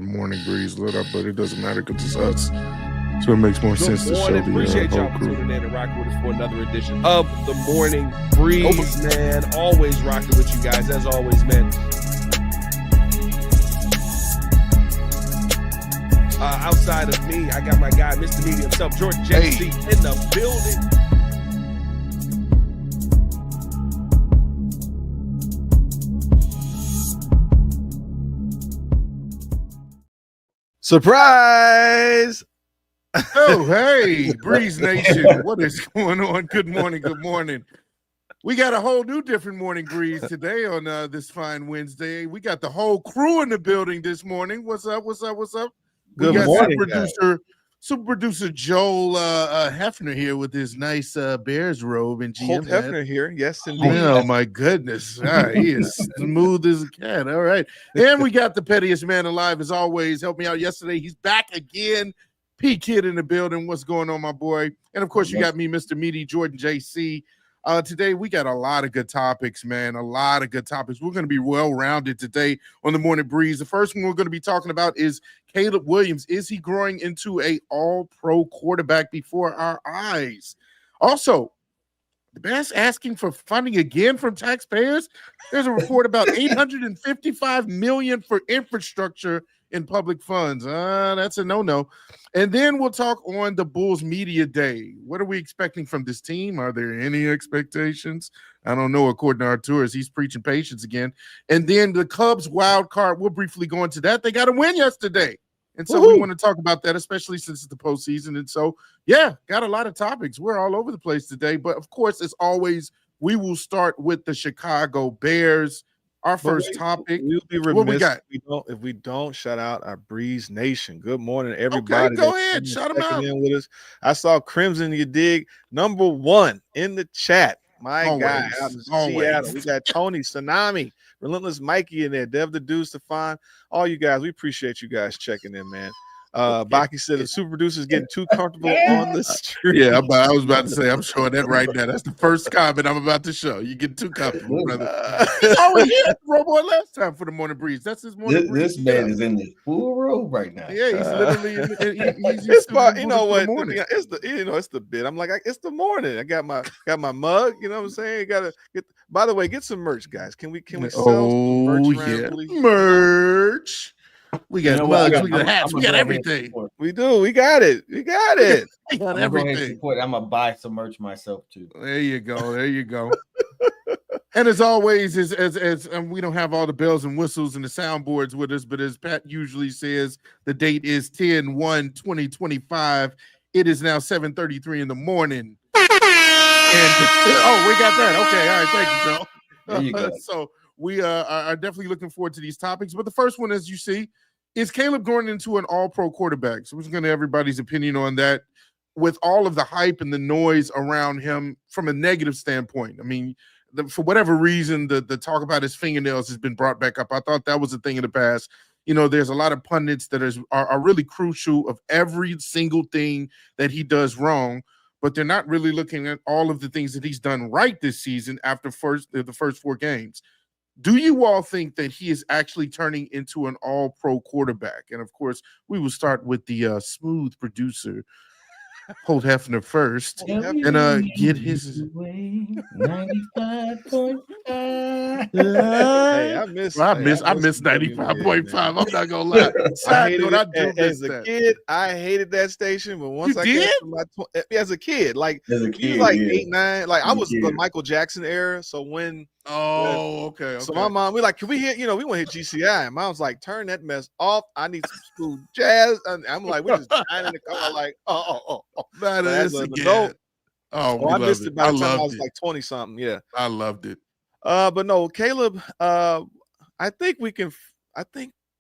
morning breeze lit up, but it doesn't matter because it's us. So it makes more sense to show the Appreciate y'all whole for crew. tuning in and rocking with us for another edition of the Morning Breeze, man. Always rocking with you guys, as always, man. Outside of me, I got my guy, Mr. Media himself, Jordan JC, in the building. Surprise! Oh, hey, Breeze Nation. What is going on? Good morning. Good morning. We got a whole new different morning breeze today on this fine Wednesday. We got the whole crew in the building this morning. What's up? What's up? What's up? Good we got morning, super producer Joel Hefner here with his nice Bears robe and GM Hope Hefner here. Yes, indeed. Oh my goodness. All right, he is smooth as a cat. All right. And we got the pettiest man alive as always. Helped me out yesterday. He's back again. P Kid in the building. What's going on, my boy? And of course, you got me, Mr. Meaty, Jordan JC. Today we got a lot of good topics, man. A lot of good topics. We're going to be well-rounded today on the Morning Breeze. The first one we're going to be talking about is Caleb Williams. Is he growing into a all-pro quarterback before our eyes? Also, the Bears asking for funding again from taxpayers. There's a report about $855 million for infrastructure in public funds. That's a no-no. And then we'll talk on the Bulls Media Day. What are we expecting from this team? Are there any expectations? I don't know. According to Arturis, he's preaching patience again. And then the Cubs wild card, we'll briefly go into that. They got a win yesterday. And so we want to talk about that, especially since it's the postseason. And so, yeah, got a lot of topics. We're all over the place today. But, of course, as always, we will start with the Chicago Bears. Our first topic. We'll be remiss if we don't shout out our Breeze Nation. Good morning, everybody. Okay, go ahead. Shout them out. In with us. I saw Crimson, you dig, #1 in the chat. My guy out in Seattle. We got Tony, Tsunami, Relentless Mikey in there, Dev the Dude, Stefan. All you guys, we appreciate you guys checking in, man. Baki said the super producer is getting too comfortable on the street. Yeah, I was about to say, I'm showing that right now. That's the first comment I'm about to show. You get too comfortable, brother. We hit Robo last time for the Morning Breeze. That's his morning breeze. This man is in the full robe right now. Yeah, he's literally you know what? It's the bit. I'm like, it's the morning. I got my mug. You know what I'm saying? Gotta get. By the way, get some merch, guys. Can we sell some merch around, please? Merch. We got mugs, we got hats, we got everything. We do. We got it. We got it. We got everything. I'm gonna buy some merch myself too. There you go. There you go. And as always, as we don't have all the bells and whistles and the soundboards with us, but as Pat usually says, the date is 10/1/2025. It is now 7:33 in the morning. And we got that. Okay, all right, thank you, Joe. There you go. So we are definitely looking forward to these topics. But the first one, as you see, is Caleb going into an all-pro quarterback? So we're just going to have everybody's opinion on that with all of the hype and the noise around him from a negative standpoint. I mean, for whatever reason, the talk about his fingernails has been brought back up. I thought that was a thing in the past. You know, there's a lot of pundits that are really crucial of every single thing that he does wrong, but they're not really looking at all of the things that he's done right this season after the first 4 games. Do you all think that he is actually turning into an all-pro quarterback? And, of course, we will start with the smooth producer, Holt Hefner, first, and get his 95.5. Hey, I miss 95.5. I'm not gonna lie. As a kid, I hated that station, but once I got to my as a kid, like as a he kid, was like 8, 9. Like I was the Michael Jackson era. So when okay. So my mom, we like, can we hit? You know, we want to hit GCI. And mom's like, turn that mess off. I need some school jazz. And I'm like, we're just dying in the car. Like, That's again. I missed it by the time I was like 20 something. Yeah, I loved it. But no, Caleb. I think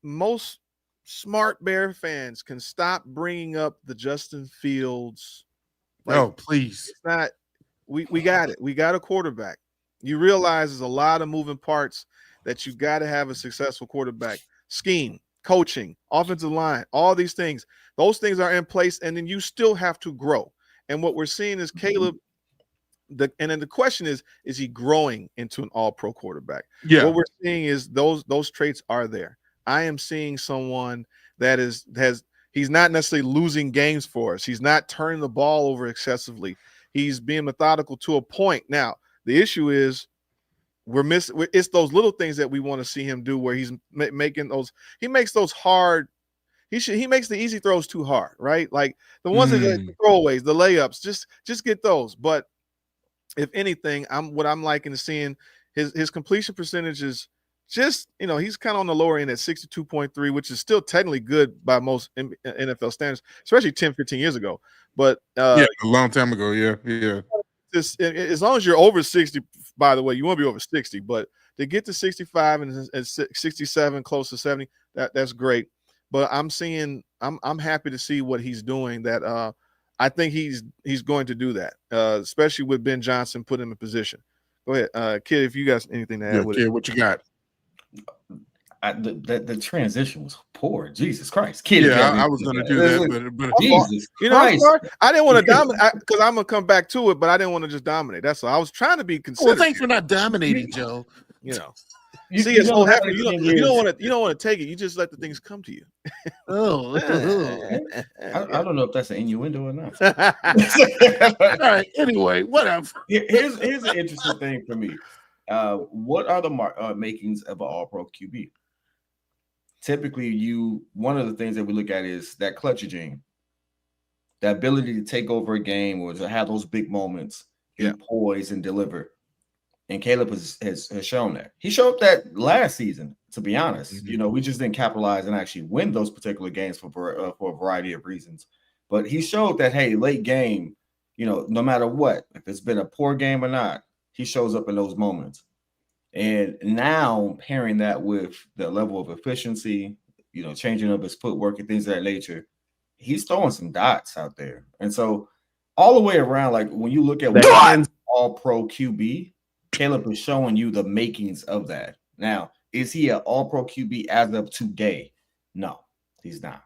most smart Bear fans can stop bringing up the Justin Fields. Like, please. It's not. We got it. We got a quarterback. You realize there's a lot of moving parts that you got to have a successful quarterback. Scheme, coaching, offensive line, all these things. Those things are in place, and then you still have to grow. And what we're seeing is Caleb. And then the question is he growing into an all-pro quarterback? Yeah. What we're seeing is those traits are there. I am seeing someone that he's not necessarily losing games for us. He's not turning the ball over excessively. He's being methodical to a point. Now, the issue is we're missing. It's those little things that we want to see him do where he's making those. He makes those hard. He makes the easy throws too hard, right? Like the ones that the throwaways, the layups. Just get those. But if anything, I'm liking to seeing his completion percentage is just, he's kind of on the lower end at 62.3, which is still technically good by most NFL standards, especially 10, 15 years ago. But a long time ago, yeah. As long as you're over 60, by the way, you want to be over 60, but to get to 65 and 67, close to 70, that's great. But I'm happy to see what he's doing. That I think he's going to do that, especially with Ben Johnson put him in position. Go ahead, Kid, if you got anything to add with Kid, it. what you got? The transition was poor. Jesus Christ, Kid. Yeah, I was going to do that, but Jesus Christ. I didn't want to dominate because I'm gonna come back to it, but I didn't want to just dominate. That's all. I was trying to be considerate. Well, thanks for not dominating, Joe. See, it's so happy. You don't want to take it. You just let the things come to you. I don't know if that's an innuendo or not. All right. Anyway, whatever. Here's an interesting thing for me. What are the makings of an All-Pro QB? Typically, one of the things that we look at is that clutch gene, the ability to take over a game or to have those big moments, be poised and deliver. And Caleb has shown that. He showed that last season, to be honest. We just didn't capitalize and actually win those particular games for a variety of reasons. But he showed that, hey, late game, no matter what, if it's been a poor game or not, he shows up in those moments. And now pairing that with the level of efficiency, changing up his footwork and things of that nature, he's throwing some dots out there. And so all the way around, like when you look at one All-Pro QB, Caleb is showing you the makings of that. Now, is he an All-Pro QB as of today? No, he's not.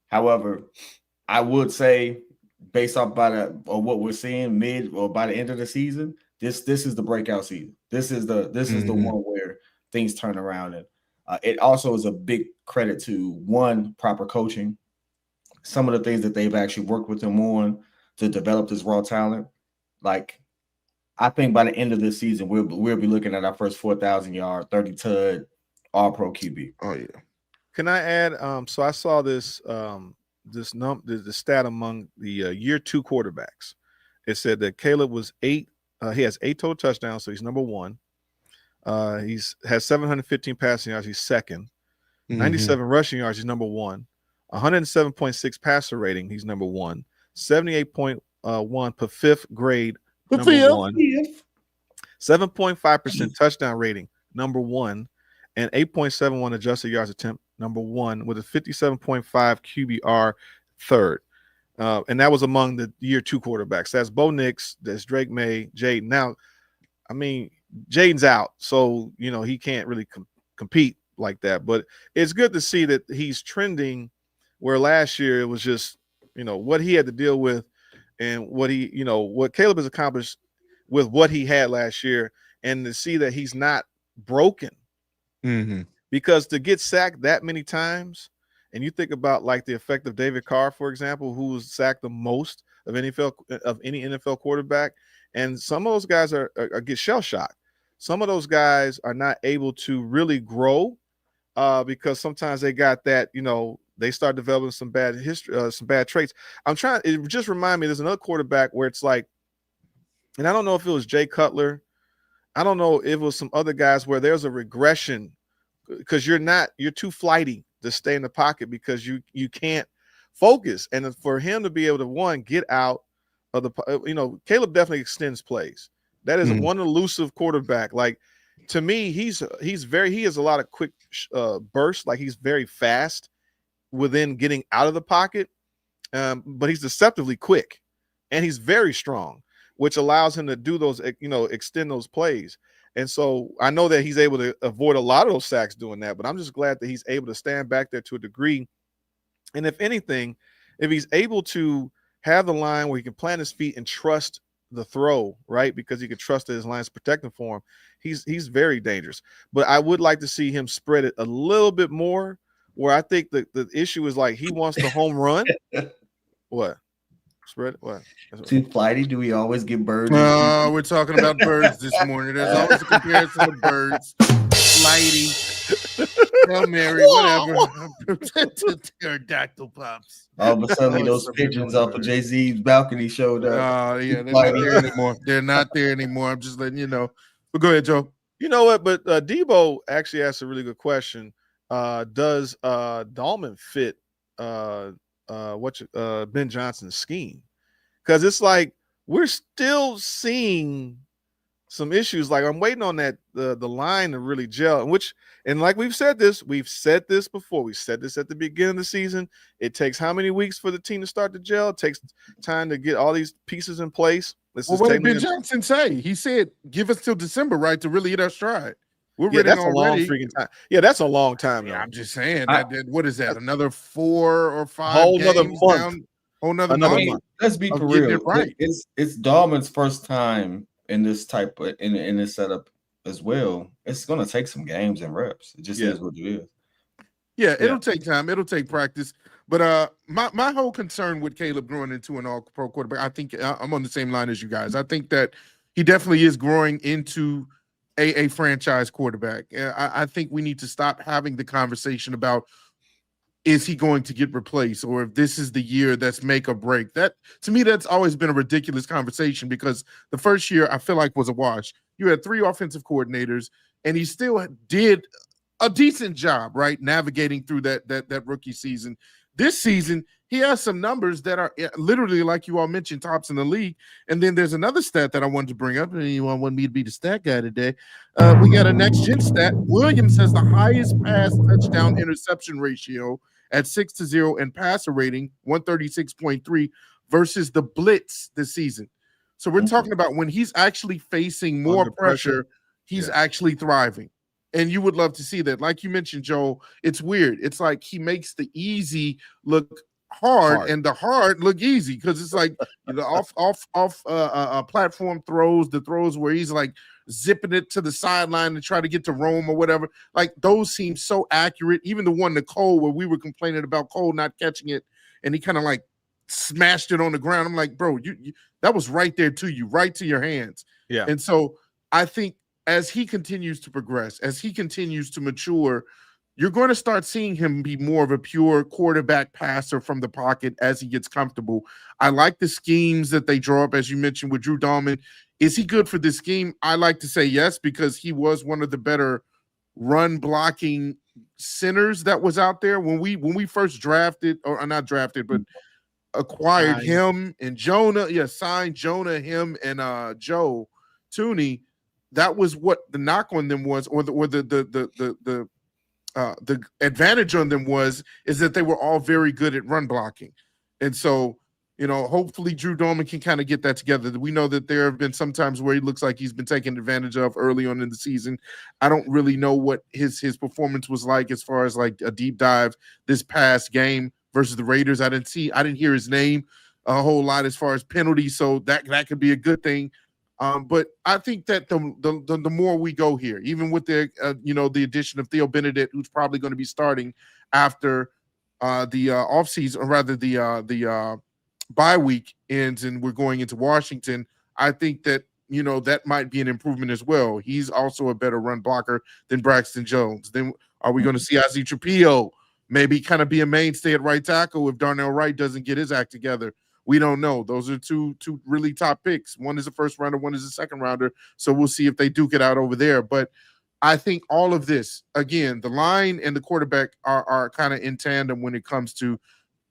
However, I would say, based off what we're seeing mid or by the end of the season, this is the breakout season. This is the one where things turn around, and it also is a big credit to proper coaching. Some of the things that they've actually worked with him on to develop this raw talent, like. I think by the end of this season, we'll be looking at our first 4,000-yard, 30-tud All-Pro QB. Oh yeah. Can I add? So I saw this the stat among the year 2 quarterbacks. It said that Caleb was 8. He has 8 total touchdowns, so he's number 1. Has 715 passing yards. He's second. 97 rushing yards. He's number 1. 107.6 passer rating. He's number 1. 78.1 per fifth grade. Number 1, 7.5% touchdown rating, number 1, and 8.71 adjusted yards attempt, number 1, with a 57.5 QBR, third. And that was among the year 2 quarterbacks. That's Bo Nix, that's Drake May, Jaden. Now, I mean, Jaden's out, so he can't really compete like that. But it's good to see that he's trending where last year it was just what he had to deal with. And what what Caleb has accomplished with what he had last year, and to see that he's not broken, because to get sacked that many times, and you think about like the effect of David Carr, for example, who was sacked the most of any NFL quarterback, and some of those guys are get shell shocked. Some of those guys are not able to really grow because sometimes they got that they start developing some bad history, some bad traits. It just reminded me, there's another quarterback where it's like, and I don't know if it was Jay Cutler. I don't know if it was some other guys where there's a regression because you're too flighty to stay in the pocket because you can't focus. And for him to be able to get out of the, Caleb definitely extends plays. That is one elusive quarterback. Like, to me, he has a lot of quick bursts. Like, he's very fast within getting out of the pocket, but he's deceptively quick, and he's very strong, which allows him to do those, extend those plays. And so I know that he's able to avoid a lot of those sacks doing that, but I'm just glad that he's able to stand back there to a degree. And if anything, if he's able to have the line where he can plant his feet and trust the throw, right? Because he can trust that his line's protecting for him. He's very dangerous. But I would like to see him spread it a little bit more where I think the issue is like he wants the home run. What? Spread what? Too flighty? Do we always get birds? We're talking about birds this morning. There's always a comparison of birds. Flighty, Hail Mary, whatever. Pterodactyl pops. All of a sudden, Always those something pigeons about off of birds. Jay-Z's balcony showed up. Yeah, they're not there anymore. They're not there anymore. I'm just letting you know. But go ahead, Joe. You know what? But Debo actually asked a really good question. Does Dahlman fit Ben Johnson's scheme? Because it's like we're still seeing some issues. Like I'm waiting on that the line to really gel. And like we've said this before. We said this at the beginning of the season. It takes how many weeks for the team to start to gel? It takes time to get all these pieces in place. Well, what did Ben Johnson say? He said, "Give us till December, right, to really hit our stride." We're ready that's already. A long freaking time. Yeah, that's a long time. Yeah, I'm just saying. What is that? Another 4 or 5 whole games another month. down? Whole another month. Let's be for real. Right. It's Dahlman's first time in this type of in this setup as well. It's gonna take some games and reps. It just is what it is. Yeah, it'll take time. It'll take practice. But my whole concern with Caleb growing into an all-pro quarterback, I think I'm on the same line as you guys. I think that he definitely is growing into a franchise quarterback. I think we need to stop having the conversation about is he going to get replaced or if this is the year that's make or break. That to me, that's always been a ridiculous conversation because the first year I feel like was a wash. You had 3 offensive coordinators, and he still did a decent job, right, navigating through that rookie season. This season, he has some numbers that are literally, like you all mentioned, tops in the league. And then there's another stat that I wanted to bring up, and you want me to be the stat guy today. We got a next-gen stat. Williams has the highest pass touchdown interception ratio at 6-0 and passer rating 136.3 versus the blitz this season. So we're talking about when he's actually facing more Under pressure, he's actually thriving. And you would love to see that. Like you mentioned, Joel, it's weird. It's like he makes the easy look hard. And the hard look easy because it's like the off platform throws, the throws where he's like zipping it to the sideline to try to get to Rome or whatever. Like those seem so accurate. Even the one to Cole where we were complaining about Cole not catching it and he kind of like smashed it on the ground. I'm like, bro, you that was right there to you, right to your hands. Yeah. And so I think as he continues to progress, as he continues to mature, you're going to start seeing him be more of a pure quarterback passer from the pocket as he gets comfortable. I like the schemes that they draw up, as you mentioned, with Drew Dahlman. Is he good for this scheme? I like to say yes, because he was one of the better run blocking centers that was out there when we first drafted, or not drafted, but acquired him and Jonah. Yeah, signed Jonah, him, and Joe Tooney. That was what the knock on them was, or the advantage on them is that they were all very good at run blocking. And so, hopefully Drew Dahlman can kind of get that together. We know that there have been some times where he looks like he's been taken advantage of early on in the season. I don't really know what his performance was like as far as like a deep dive this past game versus the Raiders. I didn't hear his name a whole lot as far as penalties, so that could be a good thing. But I think that the more we go here, even with the addition of Theo Benedict, who's probably going to be starting after the offseason, or rather the bye week ends, and we're going into Washington, I think that that might be an improvement as well. He's also a better run blocker than Braxton Jones. Then are we going to see Ozzie Trujillo maybe kind of be a mainstay at right tackle if Darnell Wright doesn't get his act together? We don't know. Those are two really top picks. One is a first rounder, one is a second rounder. So we'll see if they duke it out over there. But I think all of this, again, the line and the quarterback are kind of in tandem when it comes to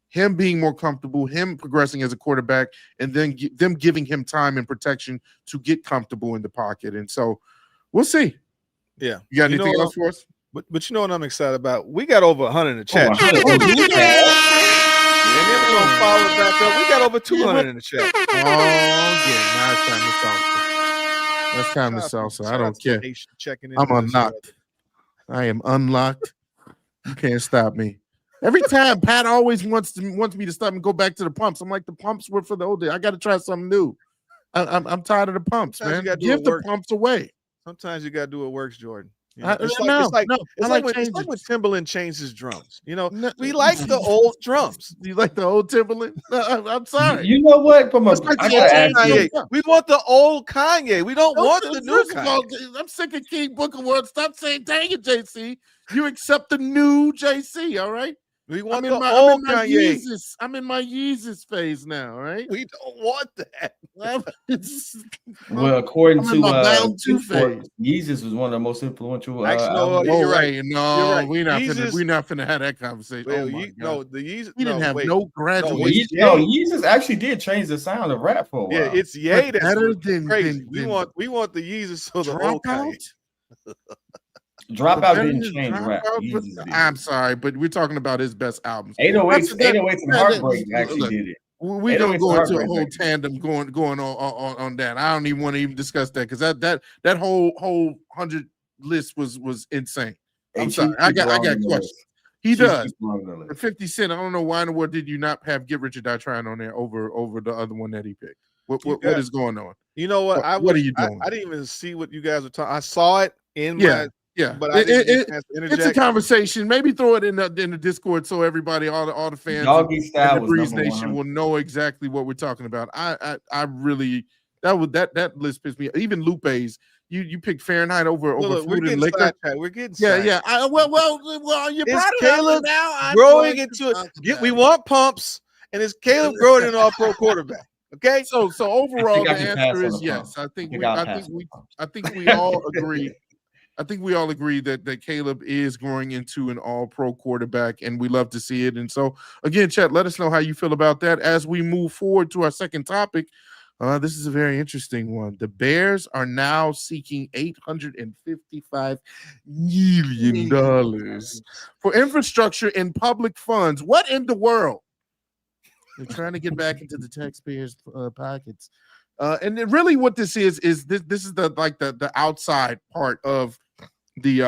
him being more comfortable, him progressing as a quarterback, and then them giving him time and protection to get comfortable in the pocket. And so we'll see. Yeah. You got anything else for us? But you know what I'm excited about? We got over 100 in the chat. And then we're going to follow it back up. We got over 200 in the chat. Oh, yeah. Now it's time to salsa. I don't care. I'm unlocked. I am unlocked. You can't stop me. Every time Pat always wants me to stop and go back to the pumps. I'm like, the pumps were for the old day. I got to try something new. I'm tired of the pumps, man. Give the pumps away. Sometimes you got to do what works, Jordan. You know, it's I like it's changes. like when Timberland changed his drums. You know, No. we like the old drums. You like the old Timberland? No, I'm sorry. You know what? From a, It's like I the gotta old ask you, Kanye. We want the old Kanye. We don't want the new First of all, Kanye. I'm sick of King Book Awards. Stop saying dang it, JC. You accept the new JC, all right? We want I'm the in my old Kanye. Yeezus. I'm in my Yeezus phase now, all right? We don't want that. well, according I'm in my to Bound 2 Billboard, phase. Yeezus was one of the most influential. Actually, no, albums. you're right. Wait, no, You're right. we're not Yeezus- finna have that conversation. Well, Oh my God. no, the Yeezus. He didn't have wait. no graduation. it's No, Ye. Yeezus actually did change the sound of rap for a while. Yeah, it's Ye that's better than crazy. than We want the Yeezus so the old Kanye. Dropout didn't change rap. Dropout, Yeezus did. I'm sorry, but we're talking about his best albums. 808s and Heartbreak actually look, did it. We're gonna 808s go and into a Heartbreak whole actually. tandem going on that. I don't even want to even discuss that because that whole 100 list was insane. I'm sorry. I got questions. He does. But 50 Cent, I don't know why in the world did you not have Get Rich or Die Trying on there over the other one that he picked. What is going on? You know what? What are you doing? I didn't even see what you guys were talking. I saw it in Yeah. but I didn't get a chance to it's a interject. conversation. Maybe throw it in the Discord so everybody, all the fans, Doggy Style and the was Breeze number Nation 100. will know exactly what we're talking about. I really that list pissed me. Even Lupe's. You picked Fahrenheit over Look, food and liquor. We're getting Yeah. Well, you brought it Caleb up now. I'm growing going to into talk it. about We it. want pumps, and it's Caleb growing into an all-pro quarterback. Okay, So overall, the I can pass answer on is the yes. pump. I think we all agree. I think we all agree that Caleb is growing into an all-pro quarterback, and we love to see it. And so, again, Chet, let us know how you feel about that as we move forward to our second topic. This is a very interesting one. The Bears are now seeking $855 million for infrastructure and public funds. What in the world? They're trying to get back into the taxpayers' pockets. And then really what this is this is the outside part of the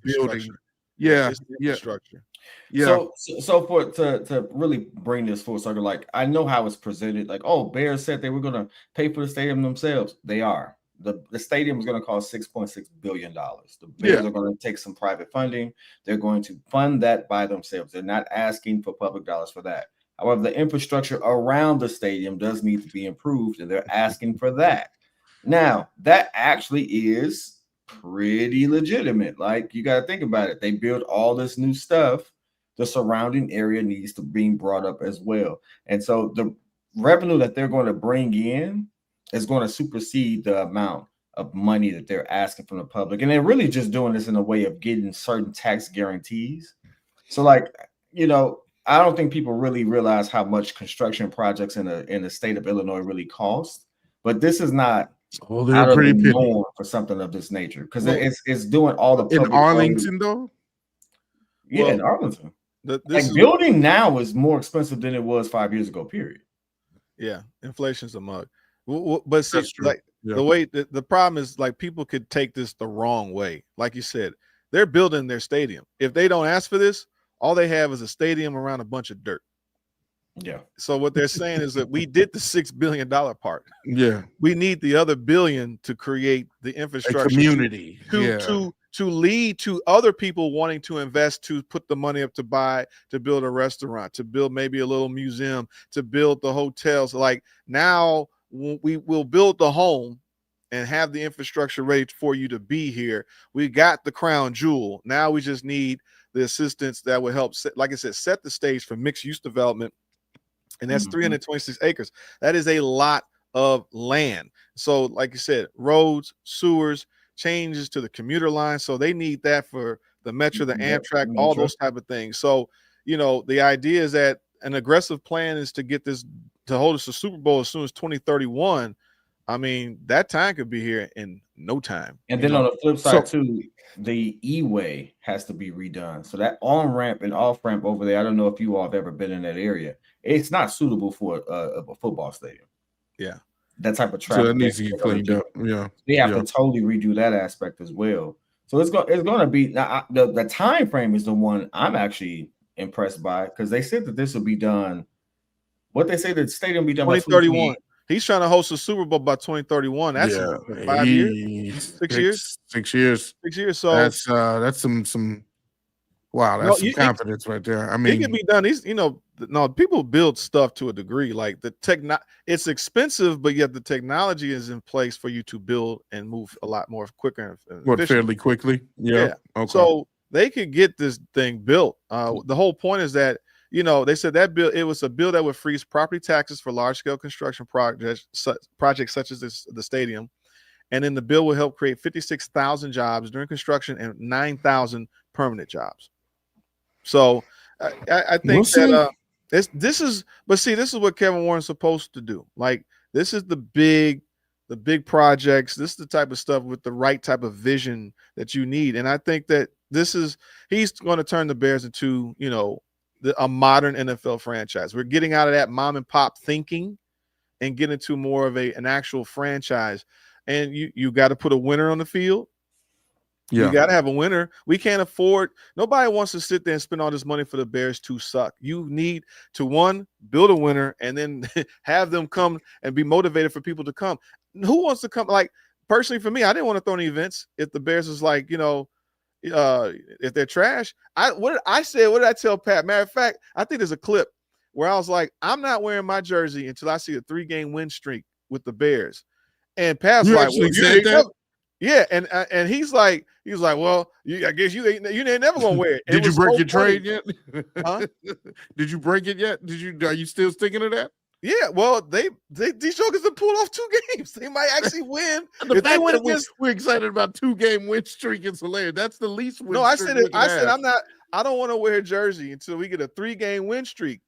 building. Yeah. infrastructure. Yeah. So for to really bring this full circle, like I know how it's presented. Like, oh, Bears said they were gonna pay for the stadium themselves. They are. The stadium is going to cost $6.6 billion. The Bears are going to take some private funding. They're going to fund that by themselves. They're not asking for public dollars for that. However, the infrastructure around the stadium does need to be improved, and they're asking for that. Now, that actually is pretty legitimate. Like, you got to think about it. They built all this new stuff. The surrounding area needs to be brought up as well. And so the revenue that they're going to bring in is going to supersede the amount of money that they're asking from the public. And they're really just doing this in a way of getting certain tax guarantees. So, like, you know, I don't think people really realize how much construction projects in the state of Illinois really cost. But this is not they're pretty norm for something of this nature, because it's doing all the public in Arlington though. Yeah, in Arlington. This building now is more expensive than it was 5 years ago. Period. Yeah, inflation's a mug. But see, like the way the problem is, like, people could take this the wrong way. Like you said, they're building their stadium. If they don't ask for this, all they have is a stadium around a bunch of dirt. Yeah. So what they're saying is that we did the $6 billion part. Yeah. We need the other $1 billion to create the infrastructure, a community, to lead to other people wanting to invest, to put the money up to build a restaurant, to build maybe a little museum, to build the hotels. Like, now we will build the home and have the infrastructure ready for you to be here. We got the crown jewel. Now we just need the assistance that will help, like I said, set the stage for mixed use development. And that's 326 acres. That is a lot of land. So, like you said, roads, sewers, changes to the commuter line. So they need that for the Metro, the Amtrak, all those type of things. So, you know, the idea is that an aggressive plan is to get this, to hold us to Super Bowl as soon as 2031. I mean, that time could be here in no time. And then on the flip side too, the E-way has to be redone. So that on-ramp and off-ramp over there, I don't know if you all have ever been in that area. It's not suitable for a football stadium. Yeah. That type of traffic. So it needs to get cleaned up. Yeah. They have to totally redo that aspect as well. So it's going to be, the time frame is the one I'm actually impressed by, because they said that this will be done. What they say, the stadium will be done 2031. He's trying to host a Super Bowl by 2031. That's 5 years, 6 years, 6 years. 6 years. So that's some. Wow, that's some confidence right there. I mean, it can be done. People build stuff to a degree. Like it's expensive, but yet the technology is in place for you to build and move a lot more quicker and fairly quickly. Yeah. Okay. So they could get this thing built. The whole point is that they said that bill. It was a bill that would freeze property taxes for large scale construction projects such as the stadium, and then the bill will help create 56,000 jobs during construction and 9,000 permanent jobs. So I think this is what Kevin Warren's supposed to do. Like, this is the big projects. This is the type of stuff with the right type of vision that you need. And I think that he's going to turn the Bears into, a modern NFL franchise. We're getting out of that mom and pop thinking and getting to more of an actual franchise. And you got to put a winner on the field. Yeah. You got to have a winner. We can't afford. Nobody wants to sit there and spend all this money for the Bears to suck. You need to build a winner and then have them come and be motivated for people to come. Who wants to come? Like, personally, for me, I didn't want to throw any events if the Bears is like, if they're trash. What did I tell Pat? Matter of fact, I think there's a clip where I was like, I'm not wearing my jersey until I see a 3-game win streak with the Bears. And Pat's like, yeah, and he's like, well, I guess you ain't never gonna wear it. Did you break your trade yet? Huh? Did you break it yet? Are you still sticking to that? Yeah, well, these jokers have pulled off 2 games. They might actually win. If they win against, we're excited about 2-game win streak. It's hilarious. That's the least win. No, I said I don't want to wear a jersey until we get a 3-game win streak,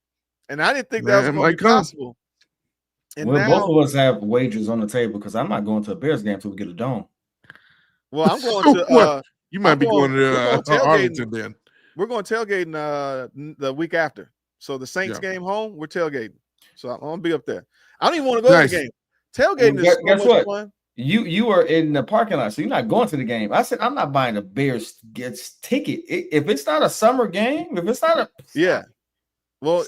and I didn't think that was going to be possible. And both of us have wagers on the table because I'm not going to a Bears game until we get a dome. Well, I'm going to. You might be going to Arlington then. We're going tailgating the week after. So the Saints game home, we're tailgating. So I'm gonna be up there. I don't even want to go to the game. Tailgating is so much fun. You are in the parking lot, so you're not going to the game. I said I'm not buying a Bears ticket if it's not a summer game. If it's not well,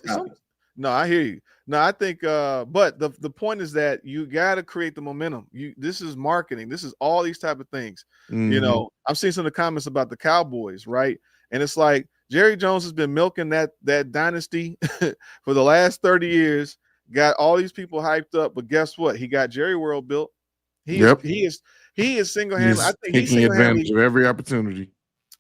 no, I hear you. No, I think, but the point is that you got to create the momentum. This is marketing. This is all these type of things. Mm-hmm. I've seen some of the comments about the Cowboys, right? And it's like Jerry Jones has been milking that dynasty for the last 30 years. Got all these people hyped up, but guess what? He got Jerry World built. He is single-handedly. I think he's taking advantage of every opportunity.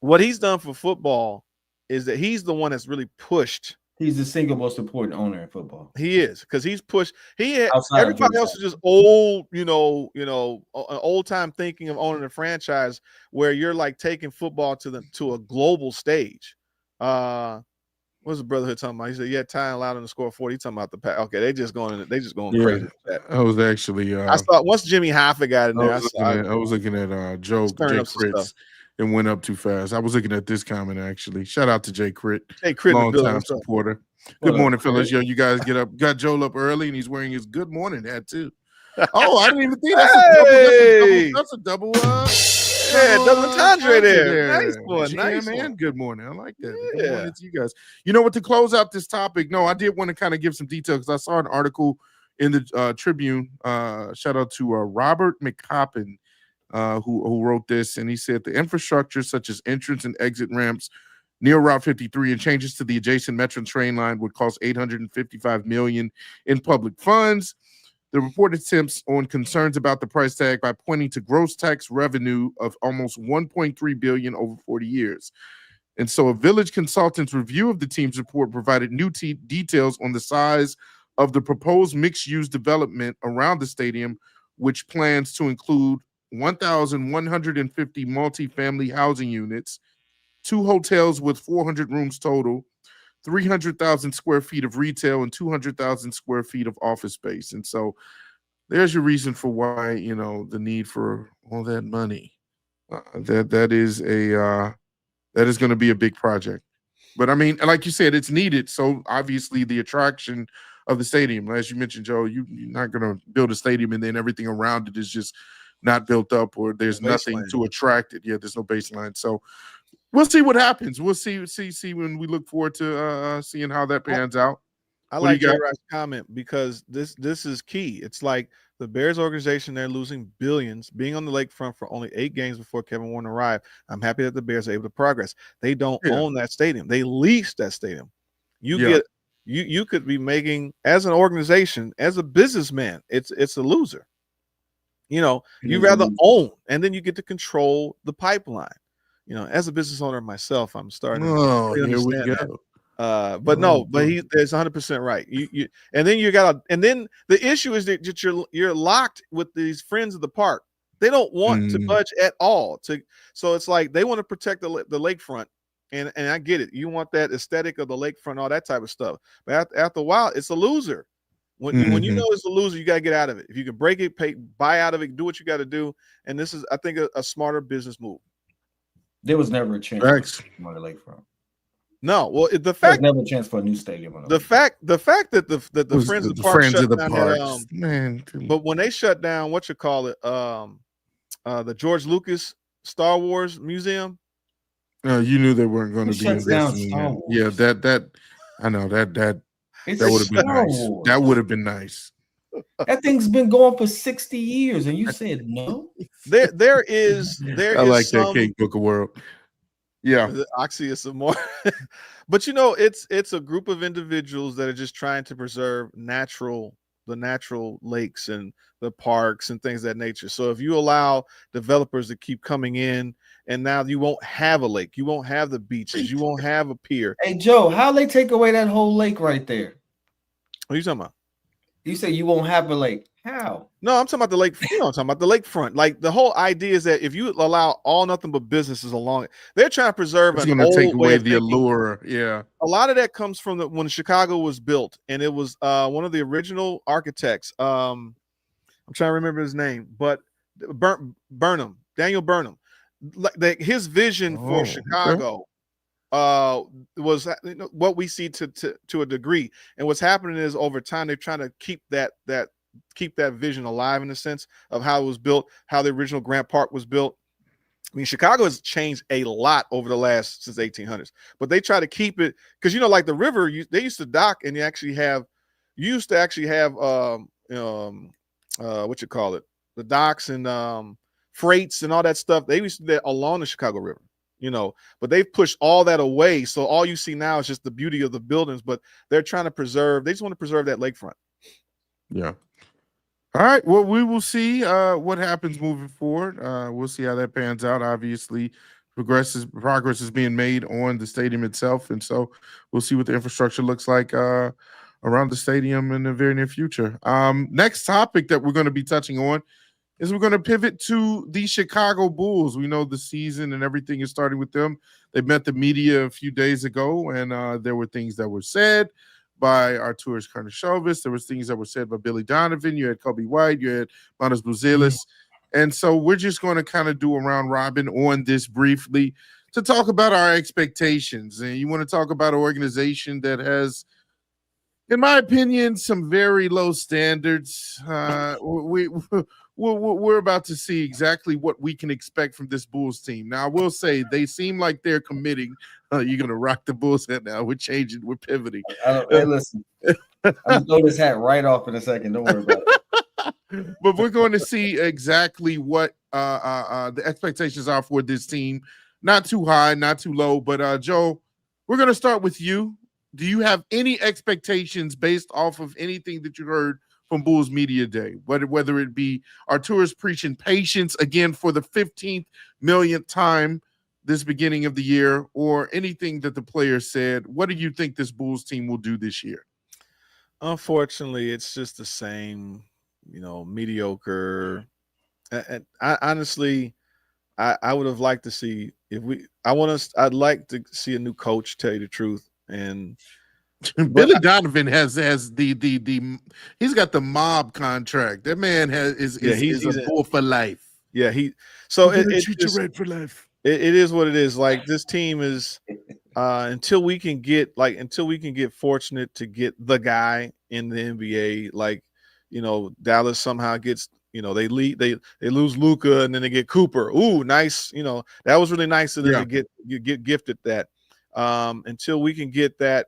What he's done for football is that he's the one that's really pushed. He's the single most important owner in football. He is, because he's pushed. Everybody else is just old, old time thinking of owning a franchise where you're like taking football to a global stage. What's the brotherhood talking about? He said, "Yeah, Ty allowed him to score 40." He's talking about the pack. Okay, they just going crazy. I was actually. I saw once Jimmy Hoffa got in there. I was looking at Joe Jay Critz. And went up too fast. I was looking at this comment actually. Shout out to Jay Crit, long-time supporter. Good morning, fellas. Yo, you guys get up. Got Joel up early, and he's wearing his good morning hat too. Oh, I didn't even think that's a double. Double entendre there. Nice one, nice man. Good morning. I like that. Yeah. Good morning to you guys. You know what? To close out this topic, no, I did want to kind of give some detail because I saw an article in the Tribune. Shout out to Robert McCoppin. Who wrote this, and he said the infrastructure such as entrance and exit ramps near Route 53 and changes to the adjacent Metro train line would cost $855 million in public funds. The report attempts on concerns about the price tag by pointing to gross tax revenue of almost $1.3 billion over 40 years. And so a Village Consultant's review of the team's report provided new details on the size of the proposed mixed-use development around the stadium, which plans to include 1,150 multi-family housing units, 2 hotels with 400 rooms total, 300,000 square feet of retail, and 200,000 square feet of office space. And so there's your reason for why, the need for all that money. That is going to be a big project. But I mean, like you said, it's needed. So obviously the attraction of the stadium, as you mentioned, Joe, you're not going to build a stadium and then everything around it is just not built up, or there's nothing to attract it. Yeah, there's no baseline. So we'll see what happens. We'll see when we look forward to seeing how that pans out. I What do like you got? J-Rock's comment because this is key. It's like the Bears organization, they're losing billions, being on the lakefront for only 8 games before Kevin Warren arrived. I'm happy that the Bears are able to progress. They don't Yeah. own that stadium. They lease that stadium. You Yeah. get you could be making, as an organization, as a businessman, it's a loser. You know, you rather own, and then you get to control the pipeline. You know, as a business owner myself, I'm starting to Oh, really here we understand go. that. But no, but he is 100% right. You and then you got and then the issue is that you're locked with these friends of the park. They don't want to budge at all. So it's like they want to protect the lakefront, and I get it. You want that aesthetic of the lakefront, all that type of stuff. But after a while, it's a loser. When you know it's a loser, you got to get out of it. If you can break it, buy out of it, do what you got to do. And this is, I think, a smarter business move. There was never a chance on the lakefront. No, well, the fact there was never a chance for a new stadium. On the fact that the friends of the park friends shut of the down parks, man. But when they shut down, what you call it, the George Lucas Star Wars Museum. You knew they weren't going to be investing in that. Yeah, that I know that would have been nice. That would have been nice. That thing's been going for 60 years, and you said no. There is I like that Cake Book of World. Yeah, Oxy is some more. But you know, it's a group of individuals that are just trying to preserve the natural lakes and the parks and things of that nature. So if you allow developers to keep coming in, and now you won't have a lake, you won't have the beaches, you won't have a pier. Hey Joe, how they take away that whole lake right there? What are you talking about? You say you won't have a lake. How? No, I'm talking about the lake. I'm talking about the lakefront. Like the whole idea is that if you allow all nothing but businesses along it, they're trying to preserve. It's going to take away the allure. Yeah, a lot of that comes from when Chicago was built, and it was one of the original architects. I'm trying to remember his name, but Burnham, Daniel Burnham. Like his vision for Chicago was what we see to a degree. And what's happening is over time they're trying to keep that vision alive in the sense of how it was built, how the original Grant Park was built. I mean, Chicago has changed a lot over the last since 1800s, but they try to keep it because like the river, they used to dock, and you used to actually have what you call it, the docks and freights and all that stuff. They used to do that along the Chicago River, but they've pushed all that away. So all you see now is just the beauty of the buildings, but they're trying to they just want to preserve that lakefront. Yeah. All right. Well, we will see what happens moving forward. We'll see how that pans out. Obviously, progress is being made on the stadium itself, and so we'll see what the infrastructure looks like around the stadium in the very near future. Next topic that we're going to be touching on is we're going to pivot to the Chicago Bulls. We know the season and everything is starting with them. They met the media a few days ago, and there were things that were said by Arturas Karnisovas. There was things that were said by Billy Donovan. You had Kobe White. You had Manos Buzelis. And so we're just going to kind of do a round robin on this briefly to talk about our expectations. And you want to talk about an organization that has, in my opinion, some very low standards. We're about to see exactly what we can expect from this Bulls team. Now, I will say they seem like they're committing. You're going to rock the Bulls head now. We're changing. We're pivoting. Hey, listen. I'm going to throw this hat right off in a second. Don't worry about it. But we're going to see exactly what the expectations are for this team. Not too high, not too low. But, Joe, we're going to start with you. Do you have any expectations based off of anything that you heard from Bulls Media Day, whether it be Arturas preaching patience again for the 15th millionth time this beginning of the year, or anything that the players said? What do you think this Bulls team will do this year? Unfortunately, it's just the same, mediocre. And I honestly, I would have liked to see I'd like to see a new coach, tell you the truth. And Billy Donovan has the he's got the mob contract. That man is a bull for life. Yeah, treat you right for life. It is what it is. Like this team is until we can get fortunate to get the guy in the NBA, like Dallas somehow gets, they lose Luka and then they get Cooper. Ooh, nice. That was really nice of them to get gifted that. Until we can get that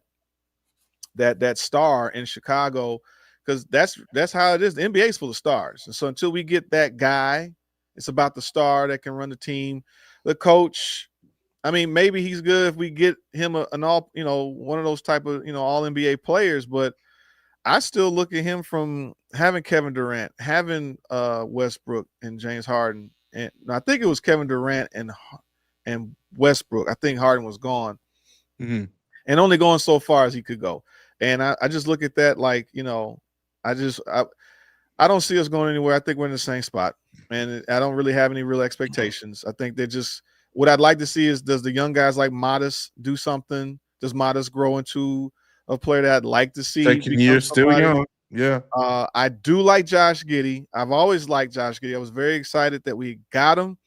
that star in Chicago, because that's how it is. The NBA is full of stars, and so until we get that guy, it's about the star that can run the team. The coach, I mean, maybe he's good if we get him an all, one of those type of all NBA players, but I still look at him from having Kevin Durant, having Westbrook and James Harden, and I think it was Kevin Durant and Westbrook. I think Harden was gone, and only going so far as he could go. And I just look at that like, I don't see us going anywhere. I think we're in the same spot, and I don't really have any real expectations. I think they're just what I'd like to see is, does the young guys like Modest do something? Does Modest grow into a player that I'd like to see? Second year, still young. Yeah. I do like Josh Giddey. I've always liked Josh Giddey. I was very excited that we got him.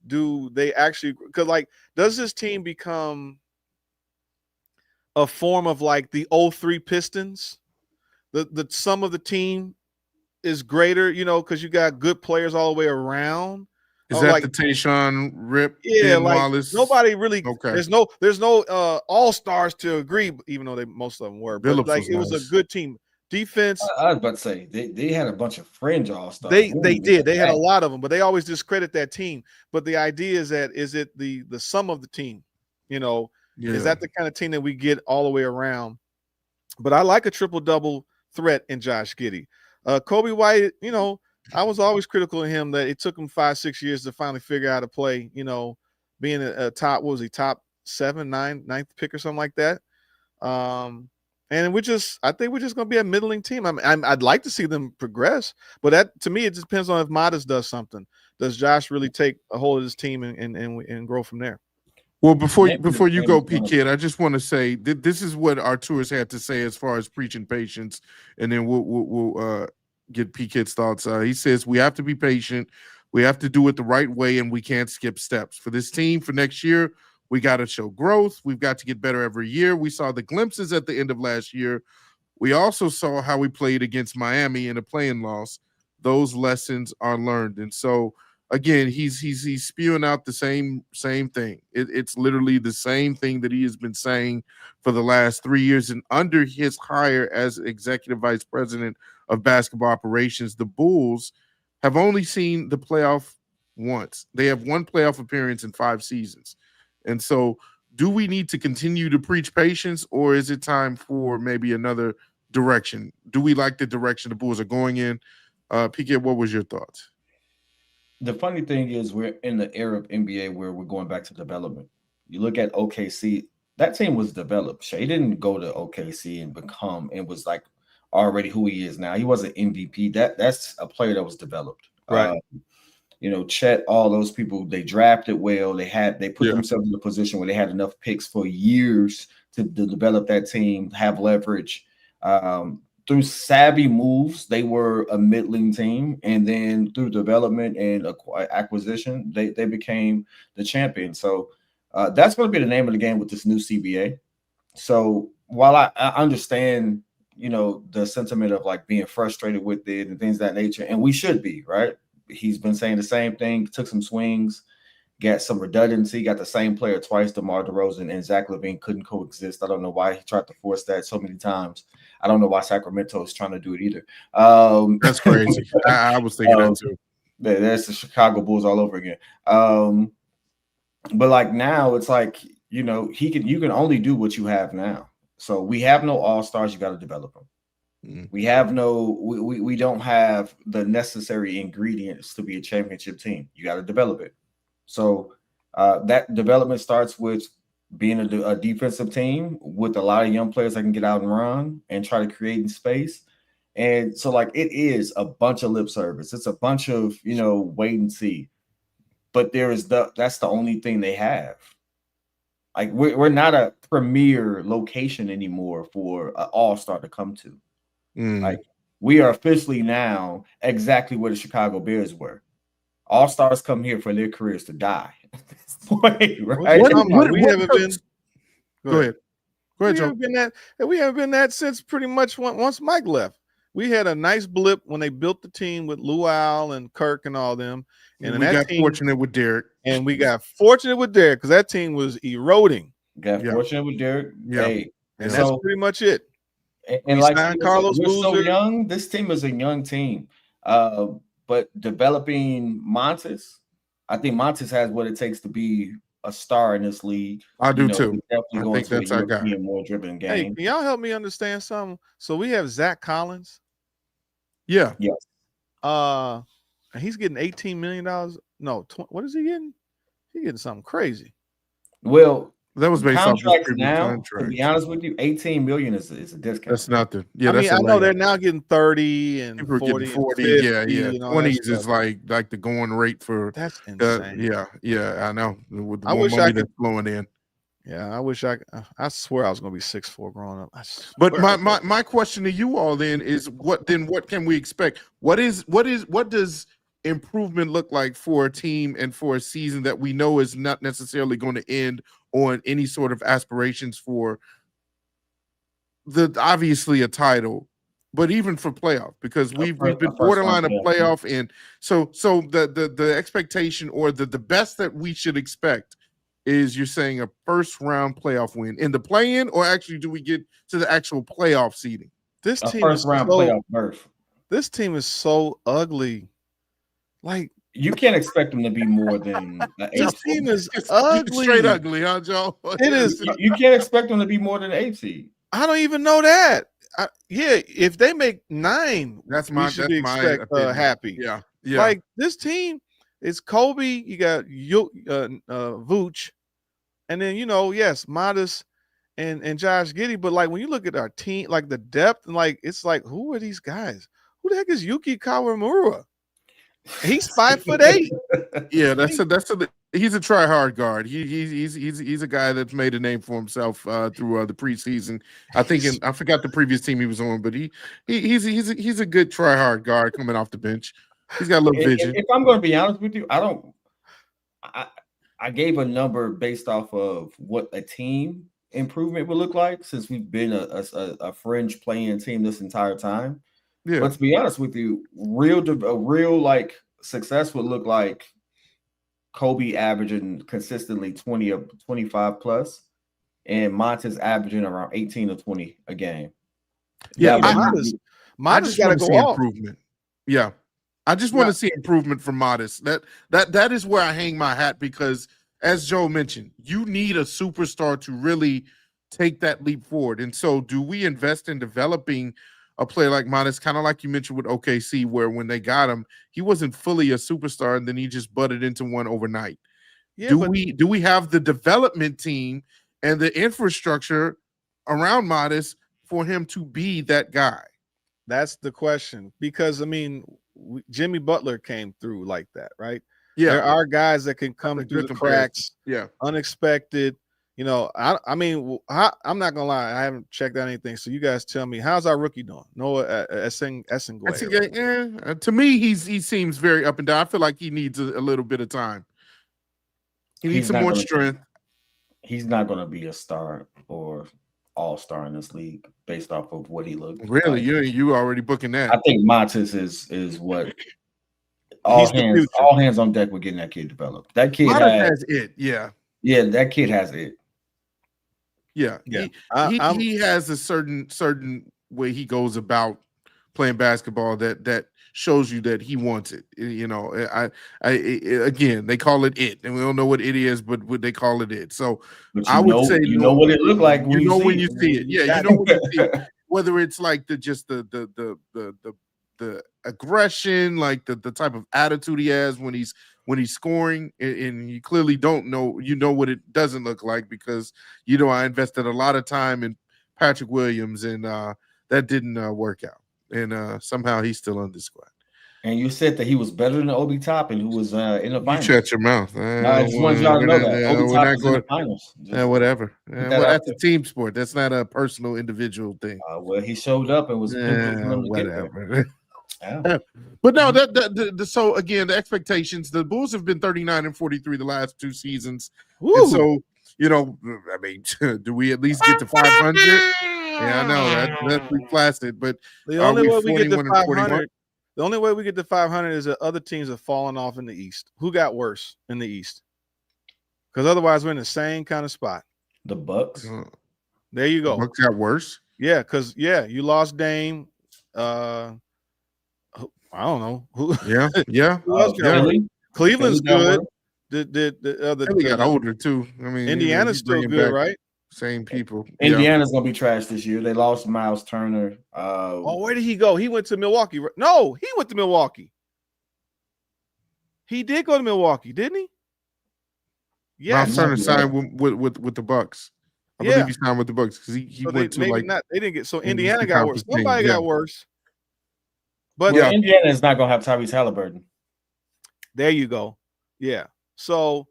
Do they actually, because like, does this team become a form of like the 03 Pistons? The sum of the team is greater, because you got good players all the way around. Is that like the Tayshaun Rip? Yeah, like Wallace? Nobody really. Okay. There's no all stars to agree, even though most of them were. But like it was a good team. Defense. I was about to say they had a bunch of fringe all stars. They did. They had a lot of them, but they always discredit that team. But the idea is that is it the sum of the team? Is that the kind of team that we get all the way around? But I like a triple-double threat in Josh Giddey. Kobe White, I was always critical of him that it took him 5-6 years to finally figure out how to play, being a top, what was he, top 7, 9, 9th pick or something like that. And I think we're just going to be a middling team. I'd like to see them progress, but that, to me, it just depends on if Modest does something. Does Josh really take a hold of his team and grow from there? Well, before you go, P Kid, I just want to say this is what Arturis had to say as far as preaching patience, and then we'll get P Kid's thoughts. He says we have to be patient, we have to do it the right way, and we can't skip steps. For this team, for next year, we got to show growth. We've got to get better every year. We saw the glimpses at the end of last year. We also saw how we played against Miami in a play-in loss. Those lessons are learned, and so. Again, he's spewing out the same thing. It's literally the same thing that he has been saying for the last 3 years. And under his hire as executive vice president of basketball operations, the Bulls have only seen the playoff once. They have one playoff appearance in 5 seasons. And so do we need to continue to preach patience, or is it time for maybe another direction? Do we like the direction the Bulls are going in? PK, what was your thoughts? The funny thing is we're in the era of NBA where we're going back to development. You look at OKC, that team was developed. Shea didn't go to OKC and was like already who he is now. He wasn't MVP. That's a player that was developed. Right. Chet, all those people, they drafted well. They put themselves in a position where they had enough picks for years to develop that team, have leverage. Through savvy moves, they were a middling team, and then through development and acquisition, they became the champion. So that's going to be the name of the game with this new CBA. So while I understand, the sentiment of like being frustrated with it and things of that nature, and we should be, right? He's been saying the same thing, took some swings, got some redundancy, got the same player twice. DeMar DeRozan and Zach LaVine couldn't coexist. I don't know why he tried to force that so many times. I don't know why Sacramento is trying to do it either. That's crazy. I was thinking that too. That's the Chicago Bulls all over again. But like now, it's like you can only do what you have now. So we have no all-stars. You got to develop them. Mm-hmm. We don't have the necessary ingredients to be a championship team. You got to develop it. So that development starts with being a defensive team with a lot of young players that can get out and run and try to create in space. And so like it is a bunch of lip service. It's a bunch of, wait and see. But that's the only thing they have. Like we're not a premier location anymore for an all-star to come to. Like we are officially now exactly where the Chicago Bears were. All-stars come here for their careers to die at this point, right? Go ahead, Joe. We haven't been that since pretty much once Mike left. We had a nice blip when they built the team with Luau and Kirk and all them. And we got fortunate with Derek. And we got fortunate with Derek because that team was eroding. Fortunate with Derek. Yeah. Hey, and that's pretty much it. And We like signed Carlos we're so Boozer. young. This team is a young team. But developing Montes, I think Montes has what it takes to be a star in this league. I do too. He's definitely I going think to a that's our guy. European, more driven Hey, game. can y'all help me understand something? So we have Zach Collins. Yeah. Yes. And he's getting $18 million. No, what is he getting? He's getting something crazy. Well, That was based off his contracts previous now, contract. to be honest with you, 18 million is a discount. That's nothing. Yeah, I that's mean, a I know layup. they're now getting 30 and People are 40, getting 40. and 50 Yeah. and all that 20s is stuff. like the going rate for That's insane. yeah, I know. With the I more wish money I could. that's flowing in. Yeah, I wish I swear I was gonna be 6'4" growing up. But my question to you all then is what can we expect? What does improvement look like for a team and for a season that we know is not necessarily going to end on any sort of aspirations for obviously a title, but even for playoff, because we've been borderline a playoff, and so the expectation or the best that we should expect is, you're saying, a first round playoff win in the play-in, or actually do we get to the actual playoff seeding? This A team first round playoff berth. This team is so ugly. Like, you can't expect them to be more than an this 8 team is It's ugly. straight ugly, huh, Joe? It is. You can't expect them to be more than an 8 seed. I don't even know that. If they make 9, we should be happy. Yeah. Like, this team is Kobe. You got Vooch, and then yes, Modest and Josh Giddey. But like, when you look at our team, like the depth, and like, it's like, who are these guys? Who the heck is Yuki Kawamura? He's 5'8". Yeah, he's a try-hard guard. He's a guy that's made a name for himself through the preseason. I think I forgot the previous team he was on, but he's a good try-hard guard coming off the bench. He's got a little vision. If I'm going to be honest with you, I gave a number based off of what a team improvement would look like, since we've been a fringe playing team this entire time. Yeah. But to be honest with you, a real like success would look like Kobe averaging consistently 20 or 25 plus, and Montes averaging around 18 or 20 a game. Yeah, I just got to go off. Improvement. Yeah, I just want to see improvement from Modest. That is where I hang my hat, because, as Joe mentioned, you need a superstar to really take that leap forward. And so, do we invest in developing a player like Modest, kind of like you mentioned with OKC, where when they got him, he wasn't fully a superstar, and then he just butted into one overnight? Yeah, do we have the development team and the infrastructure around Modest for him to be that guy? That's the question, because I mean, Jimmy Butler came through like that, right? Yeah, there are guys that can come through the cracks, unexpected. I mean, I'm not gonna lie, I haven't checked out anything. So you guys tell me, how's our rookie doing? Noah Essenguay. To me, he seems very up and down. I feel like he needs a little bit of time. He needs some more strength. He's not going to be a star or all-star in this league based off of what he looks. Really, you already booking that? I think Montes is what all hands on deck with getting that kid developed. That kid has it. Yeah, that kid has it. Yeah. He has a certain way he goes about playing basketball that shows you that he wants it. Again, they call it it, and we don't know what it is, but they call it. So I would say you know what it looked like when you see it. Yeah, you know when you see it. Whether it's like the aggression, like the type of attitude he has when he's scoring, and you clearly don't know, what it doesn't look like, because I invested a lot of time in Patrick Williams, and that didn't work out, and somehow he's still on the squad. And you said that he was better than Obi Toppin, who was in the finals. You shut your mouth. I just want y'all to know that Obi Toppin's in the finals. Whatever. Well, that's a team sport. That's not a personal, individual thing. Well, he showed up and was whatever. Yeah. But no, so again, the expectations, the Bulls have been 39-43 the last 2 seasons. And so, I mean, do we at least get to 500? Yeah, I know that's flaccid, but the only way we get to 500, the only way we get to 500 is that other teams have fallen off in the East. Who got worse in the East? Because otherwise, we're in the same kind of spot. The Bucks. There you go. The Bucks got worse. Yeah, because you lost Dame. I don't know who. Yeah. Who else got hurt? Cleveland's Philly got good. Philly got older too. I mean, Indiana's still bringing good, back right? same people. Indiana's gonna be trash this year. They lost Miles Turner. Where did he go? He went to Milwaukee. No, he went to Milwaukee. He did go to Milwaukee, didn't he? Yeah, Miles Turner Right. signed with the Bucks. I believe he signed with the Bucks because he so went to they didn't get Indiana got worse. Somebody got worse. But Indiana is not gonna have Tyrese Halliburton. There you go. Yeah. So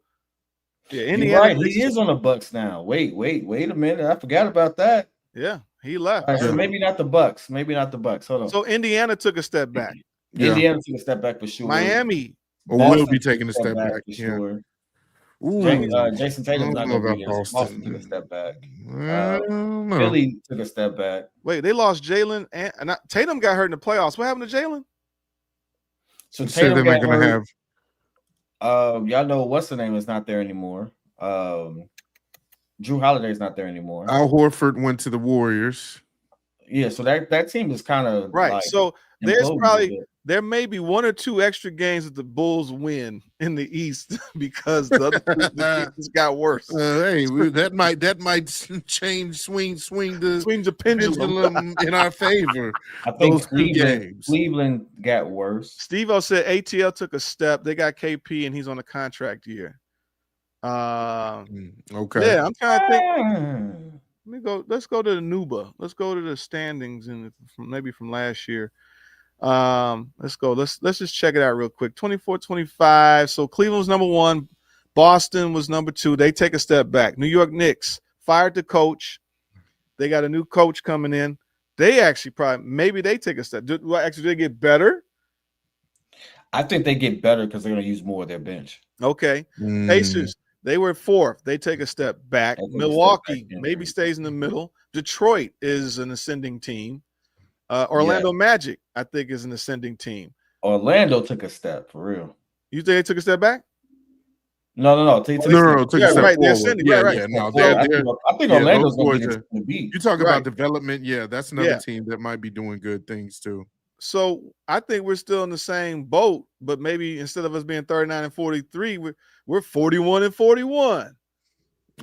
Indiana. You're right. He is on the Bucks now. Wait a minute. I forgot about that. Yeah, he left. Right, so maybe not the Bucks. Hold on. So Indiana took a step back. Indiana took a step back for sure. Miami will be taking a step back for sure. Ooh, Jason Tatum's not going to be there. Boston took a step back. Philly took a step back. Wait, they lost Jalen and Tatum got hurt in the playoffs. What happened to Jalen? So Tatum got hurt. Y'all know what's the name is not there anymore. Drew Holiday's not there anymore. Al Horford went to the Warriors. Yeah, so that team is kind of right. Like, so there may be one or two extra games that the Bulls win in the East because the other teams got worse. Hey, that might swing the pendulum in our favor. I think Cleveland got worse. Steve-O said ATL took a step. They got KP and he's on a contract year. Okay. Yeah, I'm trying to think. Let's go to the Nuba. Let's go to the standings maybe from last year. Let's go. Let's just check it out real quick. 24-25. So Cleveland was number 1. Boston was number 2. They take a step back. New York Knicks fired the coach. They got a new coach coming in. They actually maybe they take a step. Do they get better? I think they get better because they're going to use more of their bench. Okay. Pacers, they were 4th. They take a step back. Milwaukee maybe stays in the middle. Detroit is an ascending team. Orlando Magic, I think, is an ascending team. Orlando took a step for real. You think they took a step back? No. Took a step right. forward. They're ascending. Yeah. No, I think Orlando's going to be. You talk about development. Yeah, that's another team that might be doing good things too. So I think we're still in the same boat, but maybe instead of us being 39-43, we're 41-41.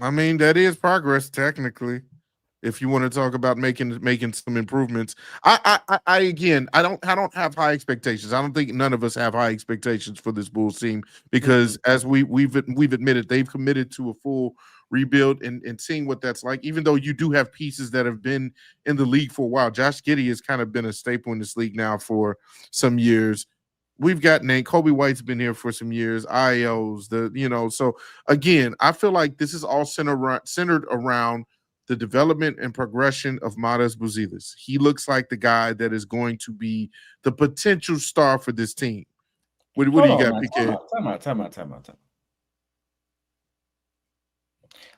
I mean, that is progress technically. If you want to talk about making some improvements, I don't have high expectations. I don't think none of us have high expectations for this Bulls team because as we've admitted, they've committed to a full rebuild and seeing what that's like. Even though you do have pieces that have been in the league for a while, Josh Giddey has kind of been a staple in this league now for some years. We've got Nate Kobe White's been here for some years. IOs, so again, I feel like this is all centered around the development and progression of Matas Buzelis. He looks like the guy that is going to be the potential star for this team. What do you got, PK? Time out.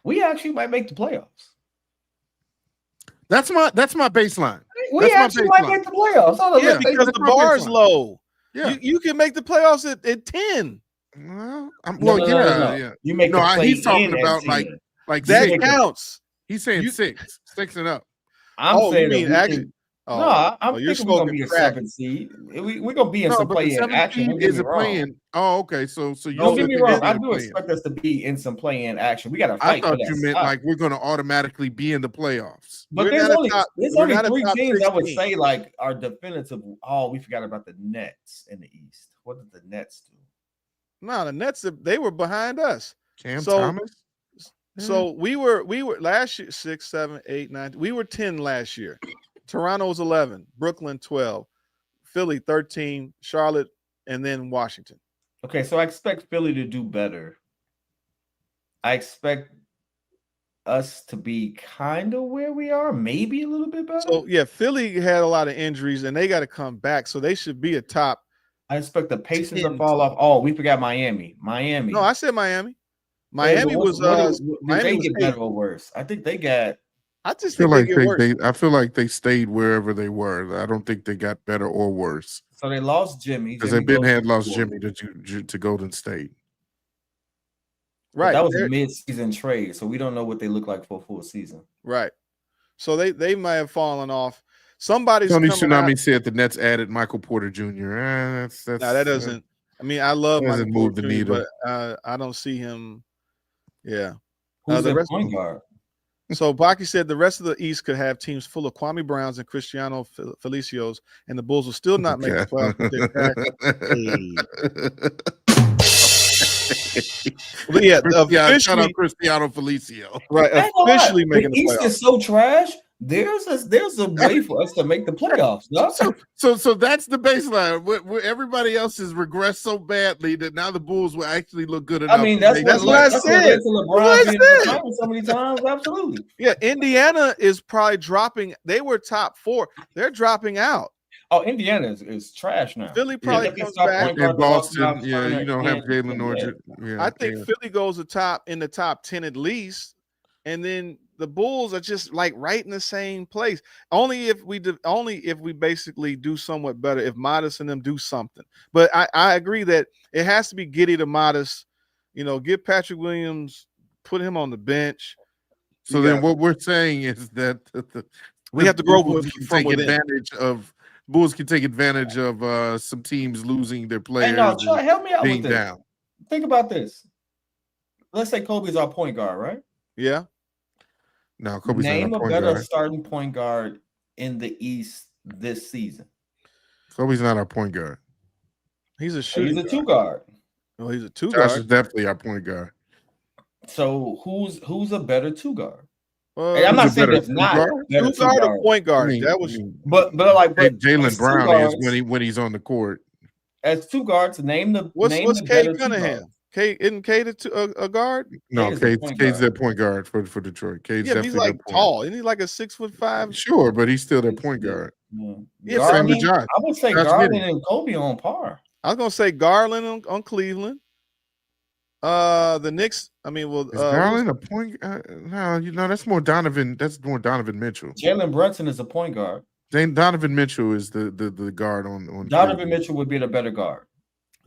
We actually might make the playoffs. That's my baseline. We actually might make the playoffs. Because the bar is low. Yeah, you can make the playoffs at 10. No. You make the play he's talking about like that counts. He's saying 6 and up. I'm saying you mean actually. I'm thinking we're gonna be a 7 seed. We're gonna be in some play-in action. Is a play-in? Oh, okay. So you don't get me wrong. I do expect us to be in some play-in action. We got to fight. I thought you meant like we're gonna automatically be in the playoffs. But there's only 3 teams I would say like are definitive. Oh, we forgot about the Nets in the East. What did the Nets do? No, the Nets they were behind us. Cam Thomas. So we were last year 6, 7, 8, 9. We were 10 last year. Toronto was 11, Brooklyn 12, Philly 13, Charlotte, and then Washington. Okay, so I expect Philly to do better. I expect us to be kind of where we are, maybe a little bit better. So Philly had a lot of injuries and they got to come back, so they should be a top. I expect the Pacers to fall off. Oh, we forgot Miami. No, I said Miami. Miami was. Did they get better or worse? I think they got. I just feel like I feel like they stayed wherever they were. I don't think they got better or worse. So they lost Jimmy because they had lost Jimmy to Golden State. Right, that was a mid-season trade, so we don't know what they look like for a full season. Right. So they might have fallen off. Somebody's Tony coming out. Tsunami said the Nets added Michael Porter Jr. That's No, that doesn't. I mean, I love Michael doesn't move Porter the Jr., needle. but I don't see him. Yeah. Who's the their rest point guard? So Baki said the rest of the East could have teams full of Kwame Browns and Cristiano Felicios, and the Bulls will still not make the playoffs. But yeah, shout out Cristiano Felicio. Right, officially making the East is so trash. There's a way for us to make the playoffs. No? So that's the baseline. Where everybody else has regressed so badly that now the Bulls will actually look good enough. I mean, that's what I said. So many times, absolutely. Yeah, Indiana is probably dropping. They were top 4. They're dropping out. Oh, Indiana is trash now. Philly probably comes back. In Boston, you don't have Jalen Orchard. Yeah, I think Philly goes in the top 10 at least, and then the Bulls are just like right in the same place. Only if we basically do somewhat better. If Modest and them do something, but I agree that it has to be Giddey to Modest. Get Patrick Williams, put him on the bench. So then, what we're saying is that we have to grow Bulls can take advantage of some teams losing their players. Hey, no, Troy, help me out with this. Down. Think about this. Let's say Kobe's our point guard, right? Yeah. No, Kobe's Name not a better starting point guard in the East this season. Kobe's not our point guard. He's a shooter. He's a 2 guard. Oh, he's a 2 Josh guard. is definitely our point guard. So who's a better 2 guard? I'm not saying it's not 2 guard or point guard. That was, but Jaylen Brown is when he's on the court. As 2 guards, name the what's Cade Cunningham? Isn't Cade a guard? No, Cade's their point guard for Detroit. Cade's he's like tall. Isn't he like a 6'5"? Sure, but he's still their point guard. Yeah, same with Josh. I would say Garland and Kobe on par. I was gonna say Garland on Cleveland. The Knicks. I mean, is Garland a point? No, that's more Donovan. That's more Donovan Mitchell. Jalen Brunson is a point guard. Donovan Mitchell is the guard on. Donovan Cleveland. Mitchell would be the better guard.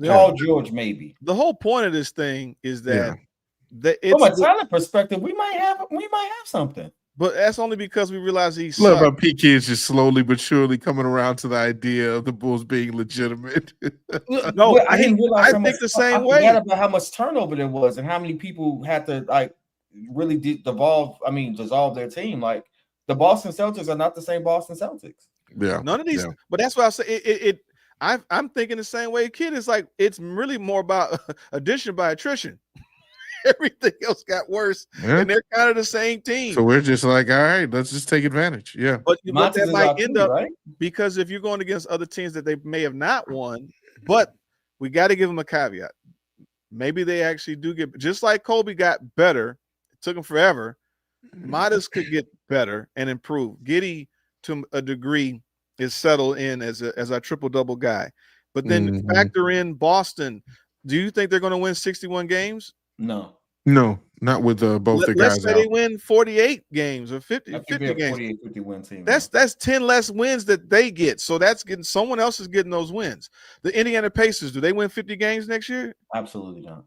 Paul George, maybe. The whole point of this thing is that from a talent perspective, we might have something. But that's only because we realize he's love how PK is just slowly but surely coming around to the idea of the Bulls being legitimate. No, I think the same way. I forgot about how much turnover there was and how many people had to really dissolve their team. Like the Boston Celtics are not the same Boston Celtics. Yeah, none of these. Yeah. But that's why I say I'm thinking the same way. Kid, it's like it's really more about addition by attrition. Everything else got worse, and they're kind of the same team. So we're just like, all right, let's just take advantage. Yeah, but that might end up because if you're going against other teams that they may have not won, but we got to give them a caveat. Maybe they actually do get just like Kobe got better. It took him forever. Modest could get better and improve. Giddey, to a degree, is settled in as a triple-double guy. But then factor in Boston. Do you think they're going to win 61 games? No, not with both the guys. Let's say they win 48 games or 50 games. 50 win team. That's 10 less wins that they get. So that's getting someone else is getting those wins. The Indiana Pacers, do they win 50 games next year? Absolutely not.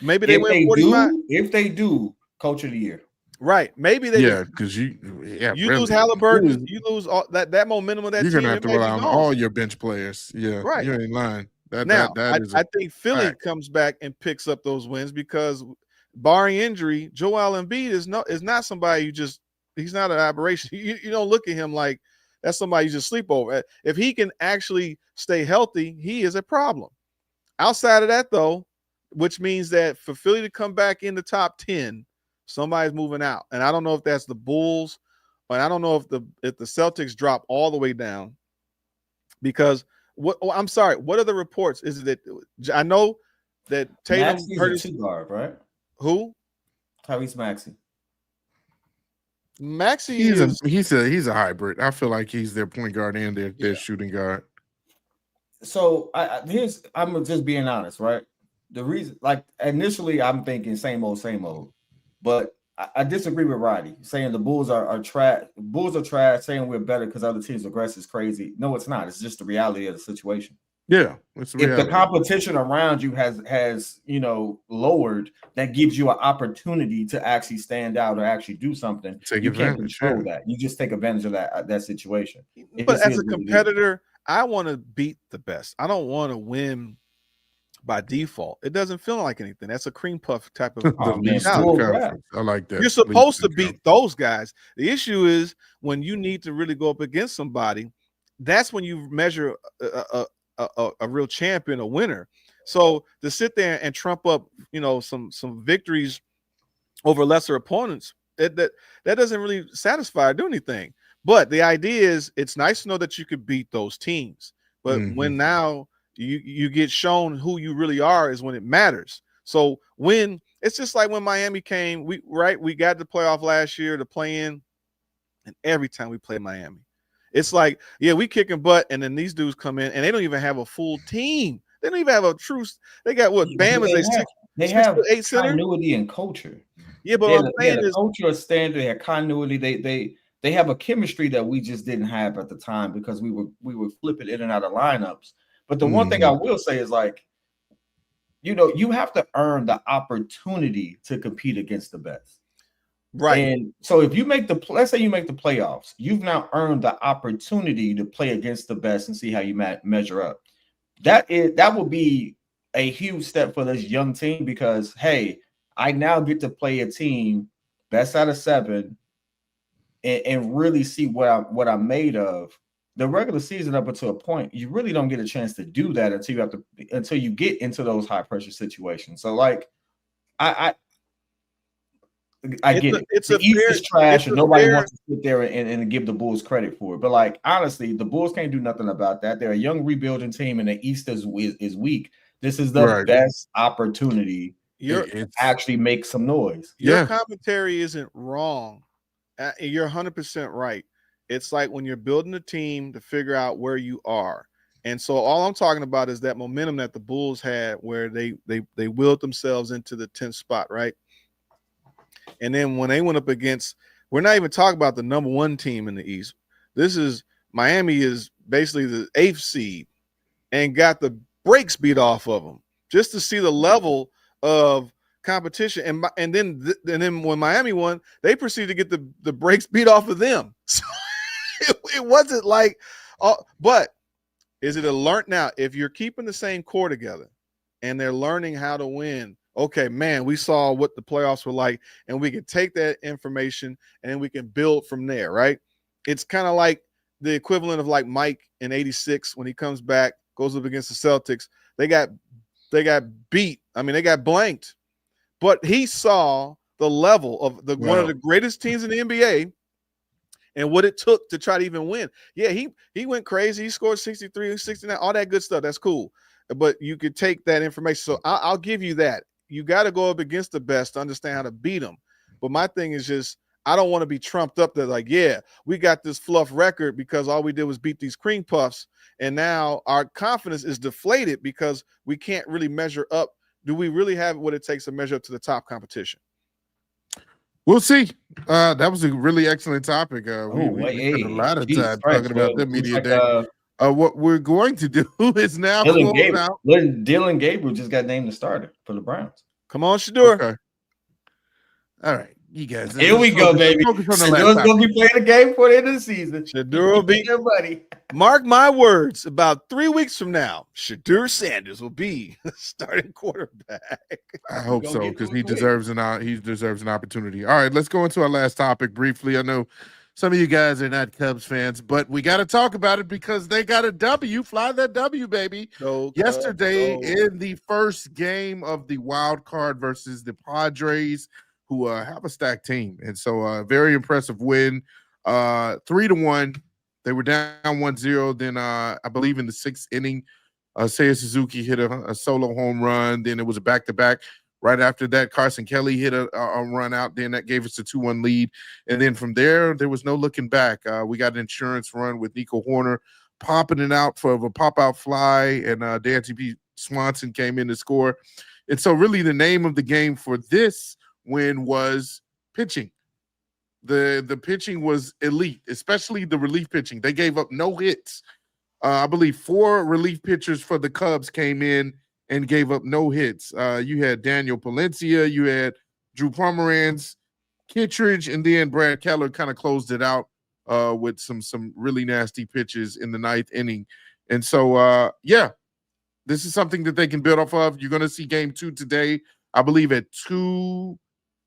Maybe they win 45. If they do, coach of the year. Right. Maybe they because you lose Halliburton, you lose all that momentum of that team. You're gonna have to rely on all your bench players. Yeah, right. You ain't lying. I think Philly comes back and picks up those wins because, barring injury, Joel Embiid is not somebody he's not an aberration. You don't look at him like that's somebody you just sleep over. If he can actually stay healthy, he is a problem. Outside of that, though, which means that for Philly to come back in the top 10, somebody's moving out, and I don't know if that's the Bulls, but I don't know if the Celtics drop all the way down because. I'm sorry. What are the reports? Is it that I know that Tatum hurt his guard, right? Who? Tyrese Maxey. Maxey he's a hybrid. I feel like he's their point guard and their shooting guard. So I'm just being honest, right? The reason, like initially, I'm thinking same old, but I disagree with Roddy saying the Bulls are trash. Bulls are trash. Saying we're better because other teams' aggressive is crazy. No, it's not. It's just the reality of the situation. Yeah, it's If the reality. competition around you has lowered, that gives you an opportunity to actually stand out or actually do something. Take You can't advantage, control yeah. that. You just take advantage of that situation. It But just as is a what it is. competitor, I want to beat the best. I don't want to win by default. It doesn't feel like anything. That's a cream puff type of The Oh, man, least in mentality. bull the crap. conference. I like that. You're supposed to Least in beat those guys. The issue is when you need to really go up against somebody, that's when you measure a real champion, a winner. So to sit there and trump up, some victories over lesser opponents, that doesn't really satisfy or do anything. But the idea is it's nice to know that you could beat those teams. But when now you get shown who you really are is when it matters. So when it's just like when Miami came, we got the playoff last year to play in, and every time we play Miami, it's like, yeah, we kicking butt, and then these dudes come in and they don't even have a full team. They don't even have a true. They got what? Bam is a They 6 have to 8 center. continuity and culture. Yeah, but They what I'm saying had a is, culture, a standard, they had continuity. They have a chemistry that we just didn't have at the time because we were flipping in and out of lineups. But the one thing I will say is, like, you have to earn the opportunity to compete against the best. right. And so if you let's say you make the playoffs, you've now earned the opportunity to play against the best and see how you measure up. That will be a huge step for this young team because, hey, I now get to play a team best out of 7 and really see what I'm made of. The regular season, up until a point, you really don't get a chance to do that until you get into those high pressure situations. So, like, I get it. It's The East is trash, and nobody fair, wants to sit there and give the Bulls credit for it. But, like, honestly, the Bulls can't do nothing about that. They're a young rebuilding team, and the East is weak. This is the best opportunity to actually make some noise. Your commentary isn't wrong. You're 100% right. It's like when you're building a team to figure out where you are. And so all I'm talking about is that momentum that the Bulls had where they willed themselves into the 10th spot, right? And then when they went up against, we're not even talking about the number 1 team in the East. This is Miami is basically the 8th seed and got the brakes beat off of them just to see the level of competition. And then when Miami won, they proceeded to get the brakes beat off of them. So it wasn't like, but is it a learn now? If you're keeping the same core together and they're learning how to win, okay, man, we saw what the playoffs were like, and we can take that information and we can build from there, right? It's kind of like the equivalent of like Mike in '86 when he comes back, goes up against the Celtics. They got beat. I mean, they got blanked. But he saw the level of one of the greatest teams in the NBA and what it took to try to even win. Yeah, he went crazy. He scored 63, 69, all that good stuff. That's cool. But you could take that information. So I'll give you that. You got to go up against the best to understand how to beat them. But my thing is just, I don't want to be trumped up that like, yeah, we got this fluff record because all we did was beat these cream puffs. And now our confidence is deflated because we can't really measure up. Do we really have what it takes to measure up to the top competition? We'll see. That was a really excellent topic. We spent a lot of time talking about the media day. What we're going to do is now Dylan Gabriel just got named the starter for the Browns. Come on, Shador. Okay. All right, you guys. Here we go, baby. Shador's going to be playing a game for the end of the season. Shador will be your buddy. Mark my words. About 3 weeks from now, Shador Sanders will be the starting quarterback. I hope so because he deserves an opportunity. All right, let's go into our last topic briefly. I know some of you guys are not Cubs fans, but we got to talk about it because they got a W. Fly that W, baby. Yesterday in the first game of the wild card versus the Padres, who have a stacked team. And so very impressive win, 3-1. They were down 1-0. Then I believe in the 6th inning, Seiya Suzuki hit a solo home run. Then it was a back-to-back. Right after that, Carson Kelly hit a run out. Then that gave us a 2-1 lead. And then from there was no looking back. We got an insurance run with Nico Horner popping it out for a pop-out fly. And Dansby P. Swanson came in to score. And so really the name of the game for this win was pitching. The pitching was elite, especially the relief pitching. They gave up no hits I believe 4 relief pitchers for the Cubs came in and gave up no hits. You had Daniel Palencia, you had Drew Pomeranz, Kittredge, and then Brad Keller kind of closed it out with some really nasty pitches in the 9th inning. And so, this is something that they can build off of. You're going to see game 2 today, I believe at 2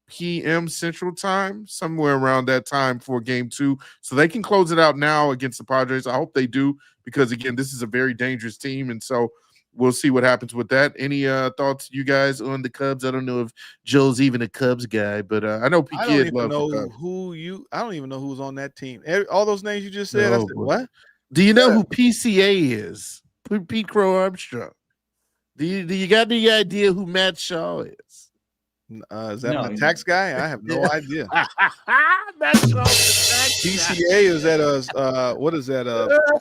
p.m. Central Time, somewhere around that time for game 2. So they can close it out now against the Padres. I hope they do, because, again, this is a very dangerous team. And so we'll see what happens with that. Any thoughts, you guys, on the Cubs? I don't know if Joe's even a Cubs guy, but I know P. I Kid don't even loves the know Cubs. I don't even know who's on that team. All those names you just said, I Oh, said, boy. what? Do you know who PCA is? Pete Crow Armstrong. Do you got any idea who Matt Shaw is? Is that my tax guy? I have no idea. Matt Shaw, the tax PCA is that what is that?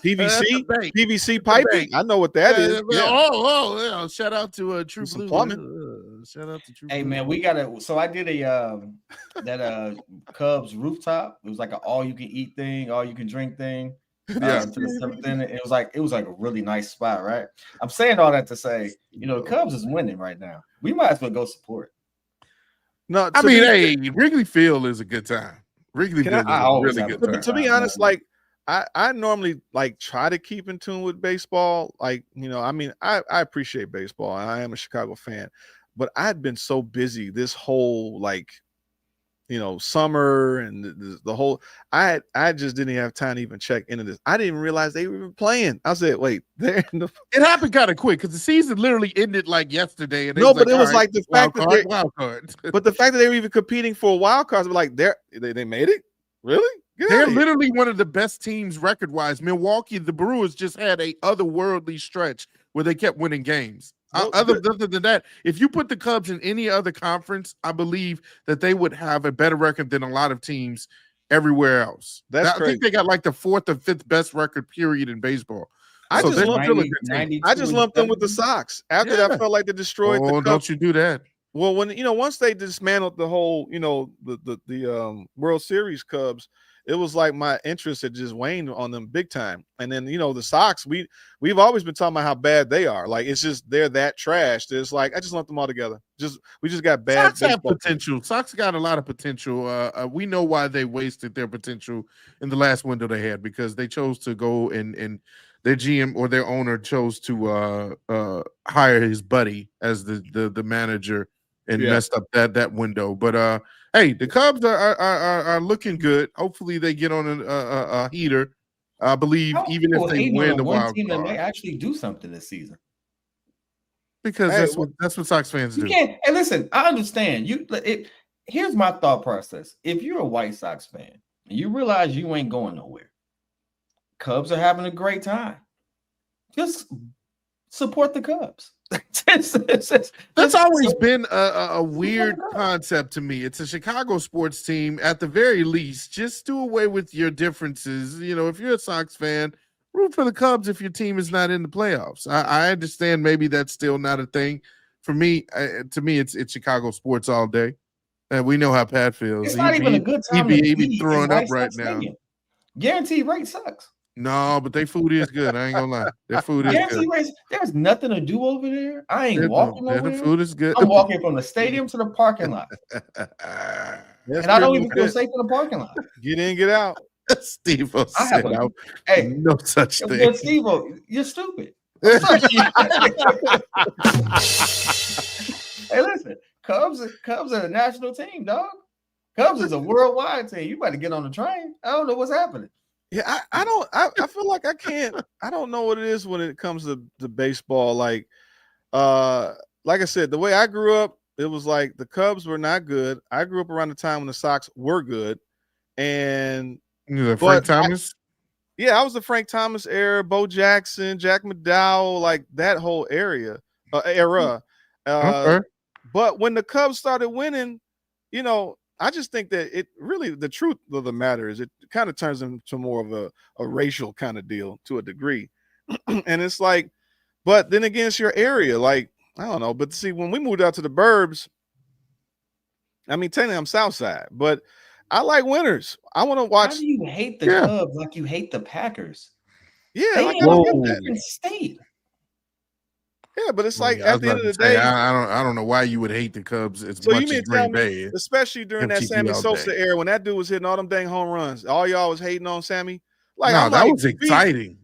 PVC? PVC piping? I know what that is. Yeah. Oh, shout out to True Blue. Plumbing. Shout out to True Hey Blue. man, we gotta. So I did a that Cubs rooftop. It was like an all you can eat thing, all you can drink thing. To the 7th inning. It was like a really nice spot, right? I'm saying all that to say, the Cubs is winning right now. We might as well go support. No, I mean, hey, Wrigley Field is a good time. Wrigley Field is a really good time. To be honest, like I normally like try to keep in tune with baseball. Like, I mean, I appreciate baseball. I am a Chicago fan, but I'd been so busy this whole summer and the whole I just didn't have time to even check into this. I didn't realize they were even playing. I said, wait, it happened kind of quick because the season literally ended like yesterday. And no, but it was like the fact that wild card. But the fact that they were even competing for a wild card, like they made it. Really? They're literally one of the best teams record-wise. Milwaukee, the Brewers just had a otherworldly stretch where they kept winning games. Other than that, if you put the Cubs in any other conference, I believe that they would have a better record than a lot of teams everywhere else. I think they got like the 4th or 5th best record period in baseball. I just lumped them with the Sox. After that, I felt like they destroyed the Cubs. Don't you do that. Well, when once they dismantled the whole, the World Series Cubs, it was like my interest had just waned on them big time. And then, the Sox, we've always been talking about how bad they are. Like, it's just they're that trash. It's like I just lumped them all together. We just got bad. Sox have potential. Sox got a lot of potential. We know why they wasted their potential in the last window they had, because they chose to go and their GM or their owner chose to hire his buddy as the manager and messed up that window. But hey, the Cubs are looking good. Hopefully they get on a heater. I believe even if they win the wild team card, that may actually do something this season. Because that's what Sox fans do. Hey, listen, I understand. Here's my thought process. If you're a White Sox fan and you realize you ain't going nowhere, Cubs are having a great time. Just support the Cubs. That's always been a weird concept to me. It's a Chicago sports team. At the very least, just do away with your differences. If you're a Sox fan, root for the Cubs if your team is not in the playoffs. I understand maybe that's still not a thing. For me, to me, it's Chicago sports all day. And we know how Pat feels. It's not even a good time to be throwing up right now. Guaranteed rate sucks. No, but their food is good. I ain't gonna lie. Their food is good. There's nothing to do over there. I ain't walking over there. The food is good. I'm walking from the stadium to the parking lot. And I don't even feel safe in the parking lot. Get in, get out. Steve-O said no such thing. Steve-O, you're stupid. Hey, listen, Cubs are a national team, dog. Cubs is a worldwide team. You better get on the train. I don't know what's happening. Yeah, I feel like I don't know what it is when it comes to baseball. Like I said, the way I grew up, it was like the Cubs were not good. I grew up around the time when the Sox were good. And Frank Thomas? I was the Frank Thomas era, Bo Jackson, Jack McDowell, like that whole era. But when the Cubs started winning, I just think that it really, the truth of the matter is it kind of turns into more of a racial kind of deal to a degree. And it's like, but then again, it's your area. Like, I don't know. But see, when we moved out to the burbs, I mean, technically I'm South Side, but I like winners. I want to watch. How do you hate the Cubs like you hate the Packers? Yeah, They like ain't I on get that. Michigan State. Yeah, but it's like Yeah, I at was the end about of to the say, day. I don't know why you would hate the Cubs as So you much as mean tell Green me, Bay. especially during that MTV Sammy all Sosa day. era, when that dude was hitting all them dang home runs, all y'all was hating on Sammy? Like, No, I'm that like, was exciting.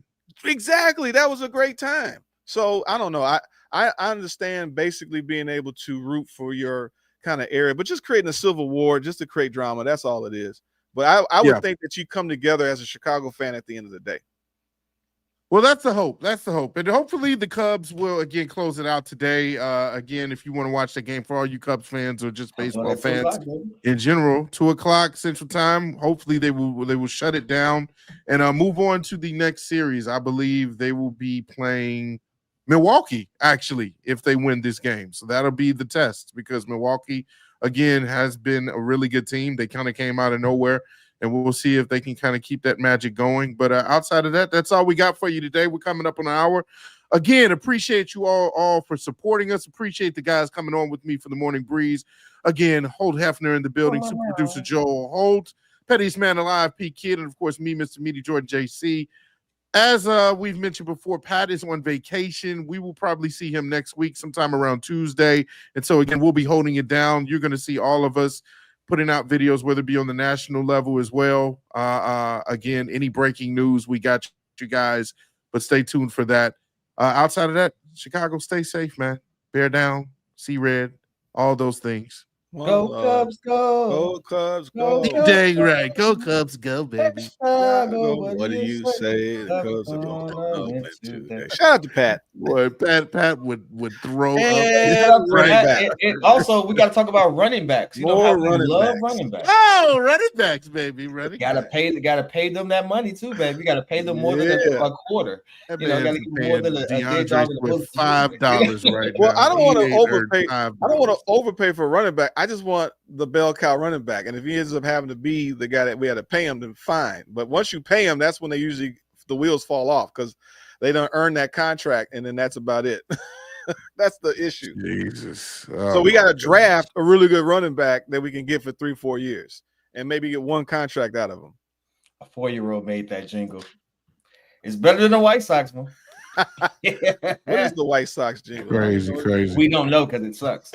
exactly. That was a great time. So I don't know. I understand basically being able to root for your kind of area, but just creating a civil war just to create drama. That's all it is. But I would Yeah. think that you come together as a Chicago fan at the end of the day. Well, that's the hope. That's the hope. And hopefully the Cubs will again close it out today. Again, if you want to watch the game for all you Cubs fans or just baseball fans in general, 2:00 Central Time. Hopefully they will shut it down and move on to the next series. I believe they will be playing Milwaukee, actually, if they win this game. So that'll be the test because Milwaukee, again, has been a really good team. They kind of came out of nowhere. And we'll see if they can kind of keep that magic going. But outside of that, that's all we got for you today. We're coming up on an hour. Again, appreciate you all for supporting us. Appreciate the guys coming on with me for the Morning Breeze. Again, Holt Hefner in the building, super producer Joel Holt, Pettiest Man Alive, Pete Kidd, and of course me, Mr. Meaty Jordan JC. As we've mentioned before, Pat is on vacation. We will probably see him next week, sometime around Tuesday. And so, again, we'll be holding it down. You're going to see all of us putting out videos, whether it be on the national level as well. Again, any breaking news, we got you guys, but stay tuned for that. Outside of that, Chicago, stay safe, man. Bear down, see red, all those things. Go Cubs, go! Go Cubs, go! Dang right. Go Cubs, go, baby. Chicago, what do you say? The Cubs are going up into. Shout out to Pat. Boy, Pat would throw And up. running back. And also, we got to talk about running backs. You know how we love running backs. Oh, running backs, baby. Gotta pay them that money too, baby. You gotta pay them more than a quarter. That you know, gotta give them more than a dead dog in the with $5 right now. Well, I don't want to overpay. $5. I don't want to overpay for a running back. I just want the bell cow running back. And if he ends up having to be the guy that we had to pay him, then fine. But once you pay him, that's when the wheels fall off because they don't earn that contract, and then that's about it. That's the issue. Jesus. So we got to draft a really good running back that we can get for 3-4 years and maybe get one contract out of him. A 4-year-old made that jingle. It's better than the White Sox, man. What is the White Sox jingle? Crazy. We don't know because it sucks.